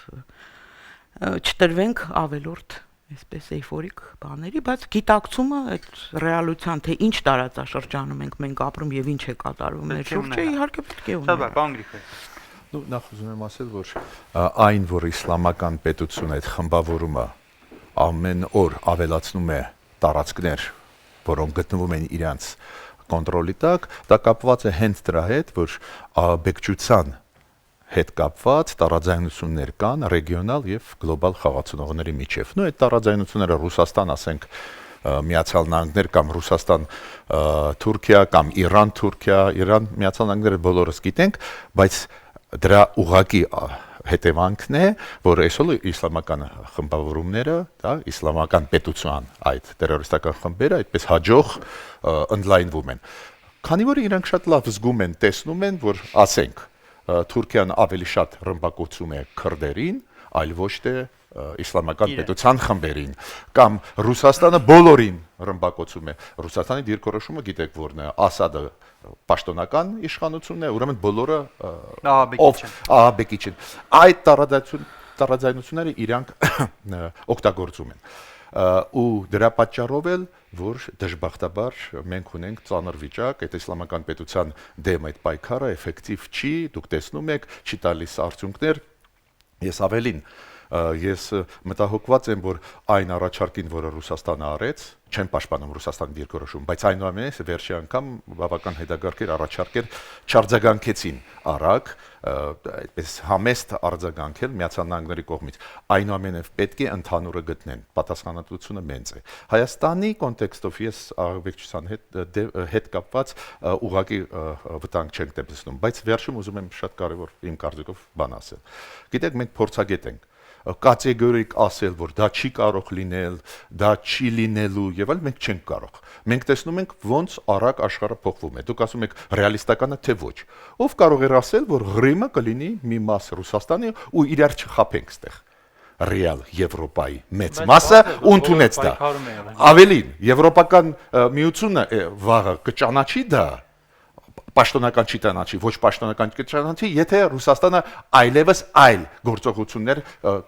չտրվենք ավելորդ այսպես էյֆորիկ բաների, բայց գիտակցումը այդ ռեալության, թե ինչ տարածաշրջանում ենք ապրում եւ ինչ է կատարվում մեր շուրջը, իհարկե պետք է ունենալ։
Դա բան Գրիգոր։
Նախ ուզում եմ ասել, որ այն, որ իսլամական պետությունը այդ խմբավորումը ամեն օր ավելացնում է տարածքներ, որոնք գտնվում են իրանց կոնտրոլի տակ, դա կապված է հենց դրա հետ, որ ահաբեկչության հետ կապված տարաձայնություններ կան ռեգիոնալ եւ գլոբալ խաղացողների միջեւ։ Այդ տարաձայնությունները Ռուսաստան, ասենք, Միացյալ Նահանգներ կամ Ռուսաստան, Թուրքիա կամ Իրան, Թուրքիա, Իրան, Միացյալ Նահանգները բոլորս գիտենք, բայց դրա ուղղակի հետևանքն է, որ այսօր իսլամական խմբավորումները, դա իսլամական պետության այդ տերորիստական խմբերը այդպես հաջող ընդլայնվում են։ Քանի որ իրանք շատ լավ զգում են, տեսնում են, որ ասենք Թուրքիան ավելի շատ ռմբակոծում է քրդերին, այլ ոչ թե իսլամական պետության խմբերին, կամ Ռուսաստանը բոլորին ռմբակոծում է։ Ռուսաստանի դիրքորոշումը գիտեք որն է, Ասադը պաշտոնական իշխանությունն է, ուրեմն բոլորը ահաբեկիչ են։ Այդ տարաձայնությունները իրանք օգտագործում են։ Ու դրա պատճառով էլ որ դժբախտաբար մենք ունենք ծանր վիճակ, այդ իսլամական պետության դեմ այդ պայքարը էֆեկտիվ չի, դուք տեսնում եք, չի տալիս արդյունքներ։ Ես ավելին, ես մտահոգված եմ, որ այն առաջարկին, որը Ռուսաստանը արեց, չեմ պաշտպանում Ռուսաստանի դիրքորոշում, բայց այնուամենայնիվ վերջի անգամ բավական հետաքրքիր առաջարկեր չարձագանքեցին արագ, այդպես համեստ արձագանքել Միացյալ Նահանգների կողմից։ Այնուամենայնիվ պետք է ընդհանուրը գտնեն, պատասխանատվությունը մեծ է։ Հայաստանի կոնտեքստով ես ահաբեկչության հետ կապված ուղղակի վտանգ չենք տեսնում, բայց վերջում ուզում եմ շատ կարևոր իմ կարծիքով բան ասել։ Գիտեք, մենք փորձագետ ենք, կատեգորիկ ասել, որ դա չի կարող լինել, դա չի լինելու եւ այլ մենք չենք կարող։ Մենք տեսնում ենք ոնց արագ աշխարհը փոխվում է։ Դուք ասում եք ռեալիստականը թե ոչ։ Ով կարող է ասել, որ Ղրիմը կլինի մի մաս Ռուսաստանի ու իրար չխափենք այդտեղ։ Ռեալ Եվրոպայի մեծ մասը ընդունեց դա։ Ավելին, Եվրոպական միությունը վաղը կճանաչի դա պաշտոնական չի ճանաչի, ոչ պաշտոնական ճանաչի, եթե Ռուսաստանը այլևս այլ գործողություններ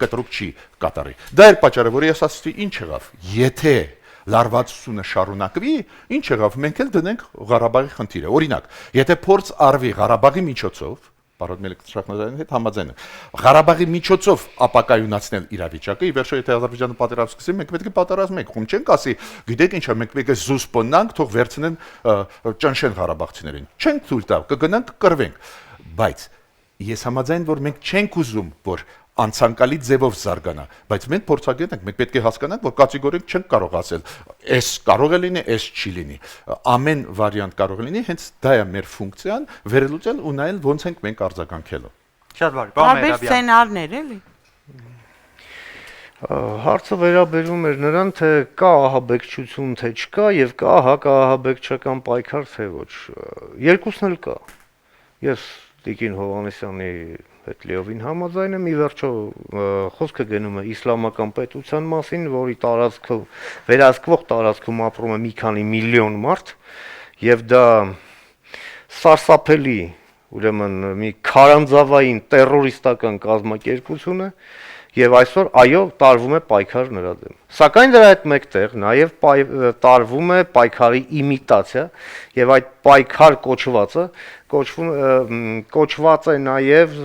կտրուկ չի կատարի։ Դա էր պատճառը, որ ես ասացի, ինչ եղավ, եթե լարվածությունը շարունակվի, ինչ եղավ, մենք էլ դնենք Ղարաբաղի խնդիրը։ Օրինակ, եթե փորձ արվի Ղարաբաղի միջոցով, Պարոն Մելիք-Շախնազարյանի հետ համաձայն եմ, Ղարաբաղի միջոցով ապակայունացնել իրավիճակը, ի վերջո եթե Ադրբեջանը պատերազմ սկսի, մենք պետք է պատերազմենք, խում չենք ասի, գիտեք ինչ է, մենք պետք է զուսպոնանք, թող վերցնեն ճնշեն ղարաբաղցիներին։ Չենք թույլ տա, կգնանք կկռվենք, բայց ես համաձայն որ մենք չենք ուզում, որ անցանկալի ձևով զարգանա, բայց մենք փորձագետ ենք, մենք պետք է հասկանանք, որ կատեգորիկ չենք կարող ասել, այս կարող է լինի, այս չի լինի։ Ամեն վարիանտ կարող է լինի, հենց դա է մեր ֆունկցիան, վերելուծել ու նայել ոնց ենք մենք արձագանքելու։
Շատ բարի, պարոն
Տարբեր
Մերաբյան։
սցենարներ էլի։
Հարցը վերաբերում էր նրան, թե կա ահաբեկչություն, թե չկա եւ կա հակաահաբեկչական պայքար, թե ոչ։ Երկուսն էլ կա։ Ես Տիկին Հովհաննիսյանի հետ լիովին համաձայն եմ, ի վերջո խոսքը գնում է իսլամական պետության մասին, որի տարածքով վերահսկվող տարածքում ապրում է մի քանի միլիոն մարդ, եւ դա սարսափելի, ուրեմն մի քարանձավային տերորիստական կազմակերպություն է, եւ այսօր այո տարվում է պայքար նրա դեմ։ Սակայն դրա հետ մեկտեղ նաեւ տարվում է պայքարի իմիտացիա եւ այդ պայքար կոչվածը կոչված է նաեւ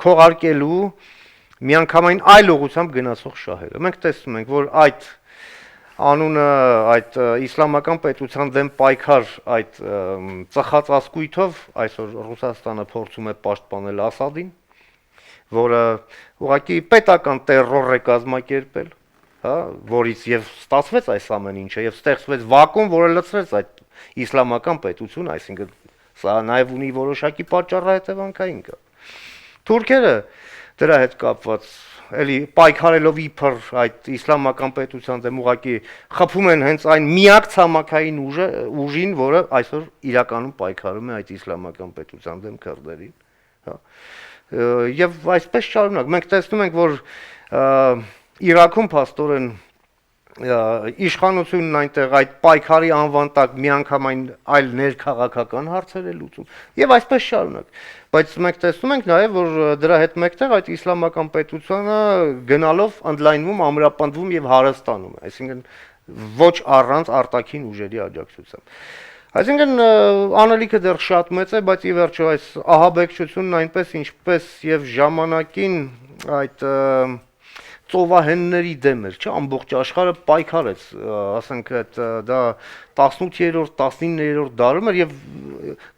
քողարկելու միանգամայն այլ ուղղությամբ գնացող շահերը։ Մենք տեսնում ենք, որ այդ անունը այդ իսլամական պետության դեմ պայքար այդ ծխած ասկույթով այսօր Ռուսաստանը փորձում է պաշտպանել Ասադին, որը ուղղակի պետական տերռոր է կազմակերպել, հա, որից եւ ստացվեց այս ամեն ինչը եւ ստեղծվեց վակուում, որը լցրեց այդ իսլամական պետությունը, այսինքն սա նաեւ ունի որոշակի պատճառահետևանքային կա։ Թուրքերը դրա հետ կապված էլի պայքարելով իբր այդ իսլամական պետության դեմ ուղղակի խփում են հենց այն միակ ցամաքային ուժին, որը այսօր իրականում պայքարում է այդ իսլամական պետության դեմ քրդերին, հա։ Եվ այսպես շարունակ մենք տեսնում ենք, որ Իրաքում փաստորեն իշխանությունն այնտեղ այդ պայքարի անվան տակ միանգամայն այլ ներքաղաքական հարցեր է լուծում եւ այսպես շարունակ, բայց մենք տեսնում ենք նաեւ, որ դրա հետ մեկտեղ այդ իսլամական պետությունը գնալով ընդլայնվում, ամրապնդվում եւ հարստանում է, այսինքն ոչ առանց արտաքին ուժերի աջակցությամբ։ Այսինքն անելիքը դեռ շատ մեծ է, բայց ի վերջո այս ահաբեկչությունն այնպես ինչպես եւ ժամանակին այդ ծովահենների դեմ էր, չէ, ամբողջ աշխարհը պայքարեց, ասենք այդ դա 18-րդ, 19-րդ դարում էր եւ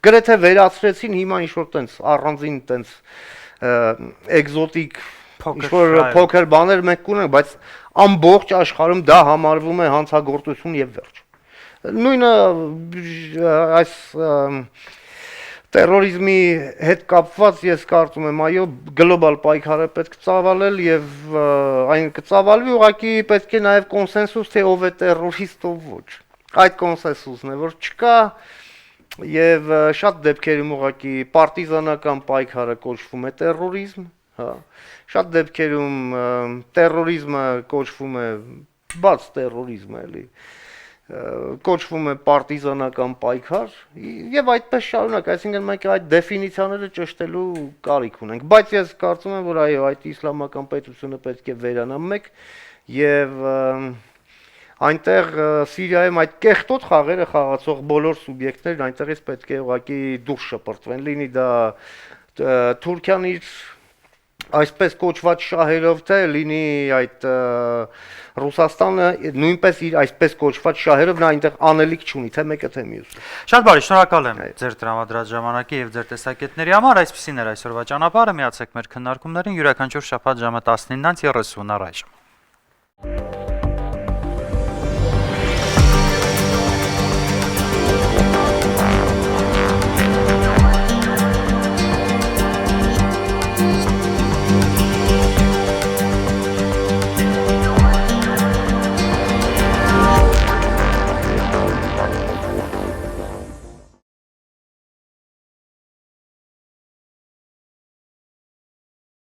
գրեթե վերացրեցին հիմա ինչ որ տենց առանձին տենց էկզոտիկ ինչ-որ փոքր բաներ մենք կունենք, բայց ամբողջ աշխարհում դա համարվում է հանցագործություն եւ վերջ։ Նույնը այս տերորիզմի հետ կապված ես կարծում եմ, այո, գլոբալ պայքար է պետք ծավալել եւ այն կծավալվի, ուղղակի պետք է նաեւ կոնսենսուս, թե ով է տերորիստ, ով ոչ։ Այդ կոնսենսուսն է, որ չկա եւ շատ դեպքերում ուղղակի պարտիզանական պայքարը կոչվում է տերորիզմ, հա։ Շատ դեպքերում տերորիզմը կոչվում է բաց տերորիզմ, էլի։ Կոչվում է պարտիզանական պայքար եւ այդպես շարունակ, այսինքն մենք այդ դեֆինիցիաները ճշտելու կարիք ունենք, բայց ես կարծում եմ, որ այո, այդ իսլամական պետությունը պետք է վերանա մեկ եւ այնտեղ Սիրիայում այդ կեղտոտ խաղերը խաղացող բոլոր սուբյեկտներն այնտեղից պետք է ուղղակի դուրս շպրտվեն, լինի դա Թուրքիան իր այսպես կոչված շահերով, թե լինի այդ Ռուսաստանը նույնպես իր այսպես կոչված շահերով նա այնտեղ անելիք չունի, թե մեկը թե մյուսը։
Շատ բարի, շնորհակալ եմ ձեր տրամադրած ժամանակի եւ ձեր տեսակետների համար, այսպեսին էր այսօրվա ճանապարհը, միացեք մեր քննարկումներին յուրաքանչյուր շաբաթ ժամը 19:30 առայժմ։